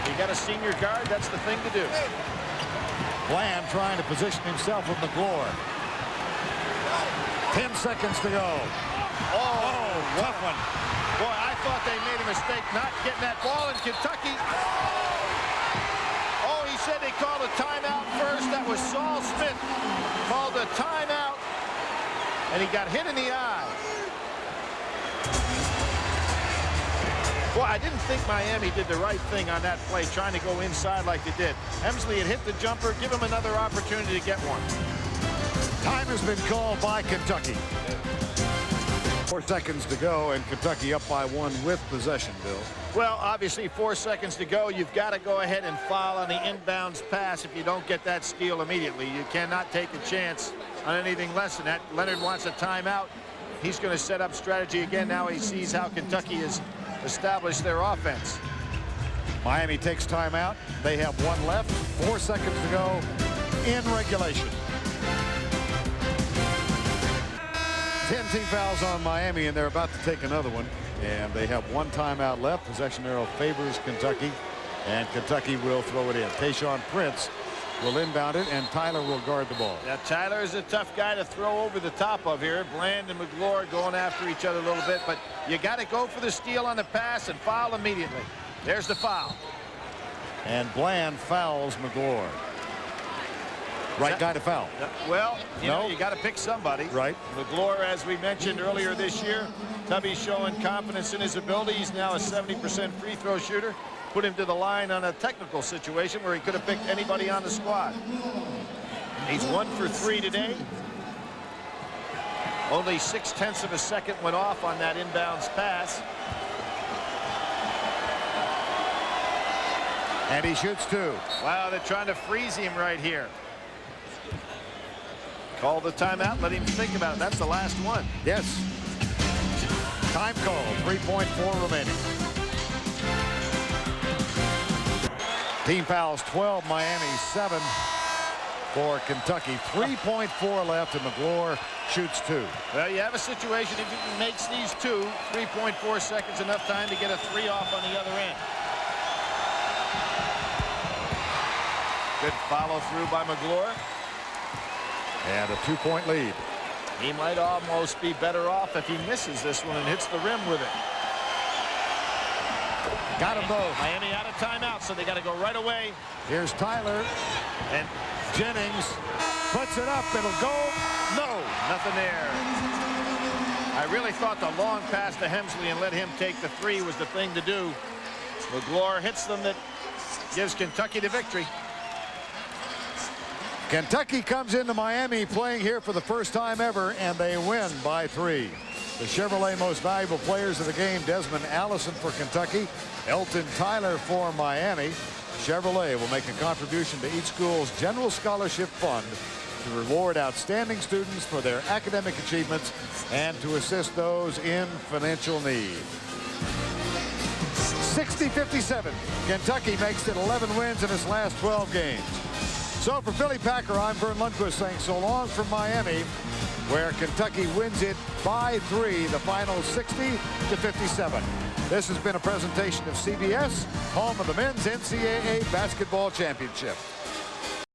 You got a senior guard, that's the thing to do. Bland trying to position himself with McGlure. 10 seconds to go. Oh, tough one. Boy, I thought they made a mistake not getting that ball in Kentucky. Oh, he said they called a timeout first. That was Saul Smith. Called a timeout. And he got hit in the eye. Boy, I didn't think Miami did the right thing on that play, trying to go inside like they did. Hemsley had hit the jumper. Give him another opportunity to get one. Time has been called by Kentucky. 4 seconds to go, and Kentucky up by 1 with possession, Bill. Well, obviously, 4 seconds to go. You've got to go ahead and foul on the inbounds pass if you don't get that steal immediately. You cannot take a chance on anything less than that. Leonard wants a timeout. He's going to set up strategy again. Now he sees how Kentucky has established their offense. Miami takes timeout. They have 1 left. 4 seconds to go in regulation. 10 team fouls on Miami, and they're about to take another one. And they have one timeout left. Possession arrow favors Kentucky, and Kentucky will throw it in. Tyshaun Prince will inbound it, and Tyler will guard the ball. Now, Tyler is a tough guy to throw over the top of here. Bland and McGlure going after each other a little bit, but you got to go for the steal on the pass and foul immediately. There's the foul. And Bland fouls McGlure. Right guy to foul. Well, you know, you got to pick somebody. Right. McGlure, as we mentioned earlier this year, Tubby's showing confidence in his ability. He's now a 70% free throw shooter. Put him to the line on a technical situation where he could have picked anybody on the squad. He's 1 for 3 today. Only 0.6 of a second went off on that inbounds pass. And he shoots 2. Wow, they're trying to freeze him right here. Call the timeout. Let him think about it. That's the last one. Yes. Time call. 3.4 remaining. Team fouls 12. Miami 7 for Kentucky. 3.4 left, and McGlure shoots 2. Well, you have a situation if he makes these 2, 3.4 seconds, enough time to get a 3 off on the other end. Good follow through by McGlure. And a 2-point lead. He might almost be better off if he misses this one and hits the rim with it. Got them both. Miami out of timeout, so they got to go right away. Here's Tyler. And Jennings puts it up. It'll go. No. Nothing there. I really thought the long pass to Hemsley and let him take the 3 was the thing to do. McGlure hits them. That gives Kentucky the victory. Kentucky comes into Miami playing here for the first time ever, and they win by 3. The Chevrolet most valuable players of the game: Desmond Allison for Kentucky, Elton Tyler for Miami. Chevrolet will make a contribution to each school's general scholarship fund to reward outstanding students for their academic achievements and to assist those in financial need. 60-57. Kentucky makes it 11 wins in its last 12 games. So for Philly Packer, I'm Vern Lundquist saying so long from Miami, where Kentucky wins it by 3, the final 60-57. This has been a presentation of CBS, home of the Men's NCAA Basketball Championship.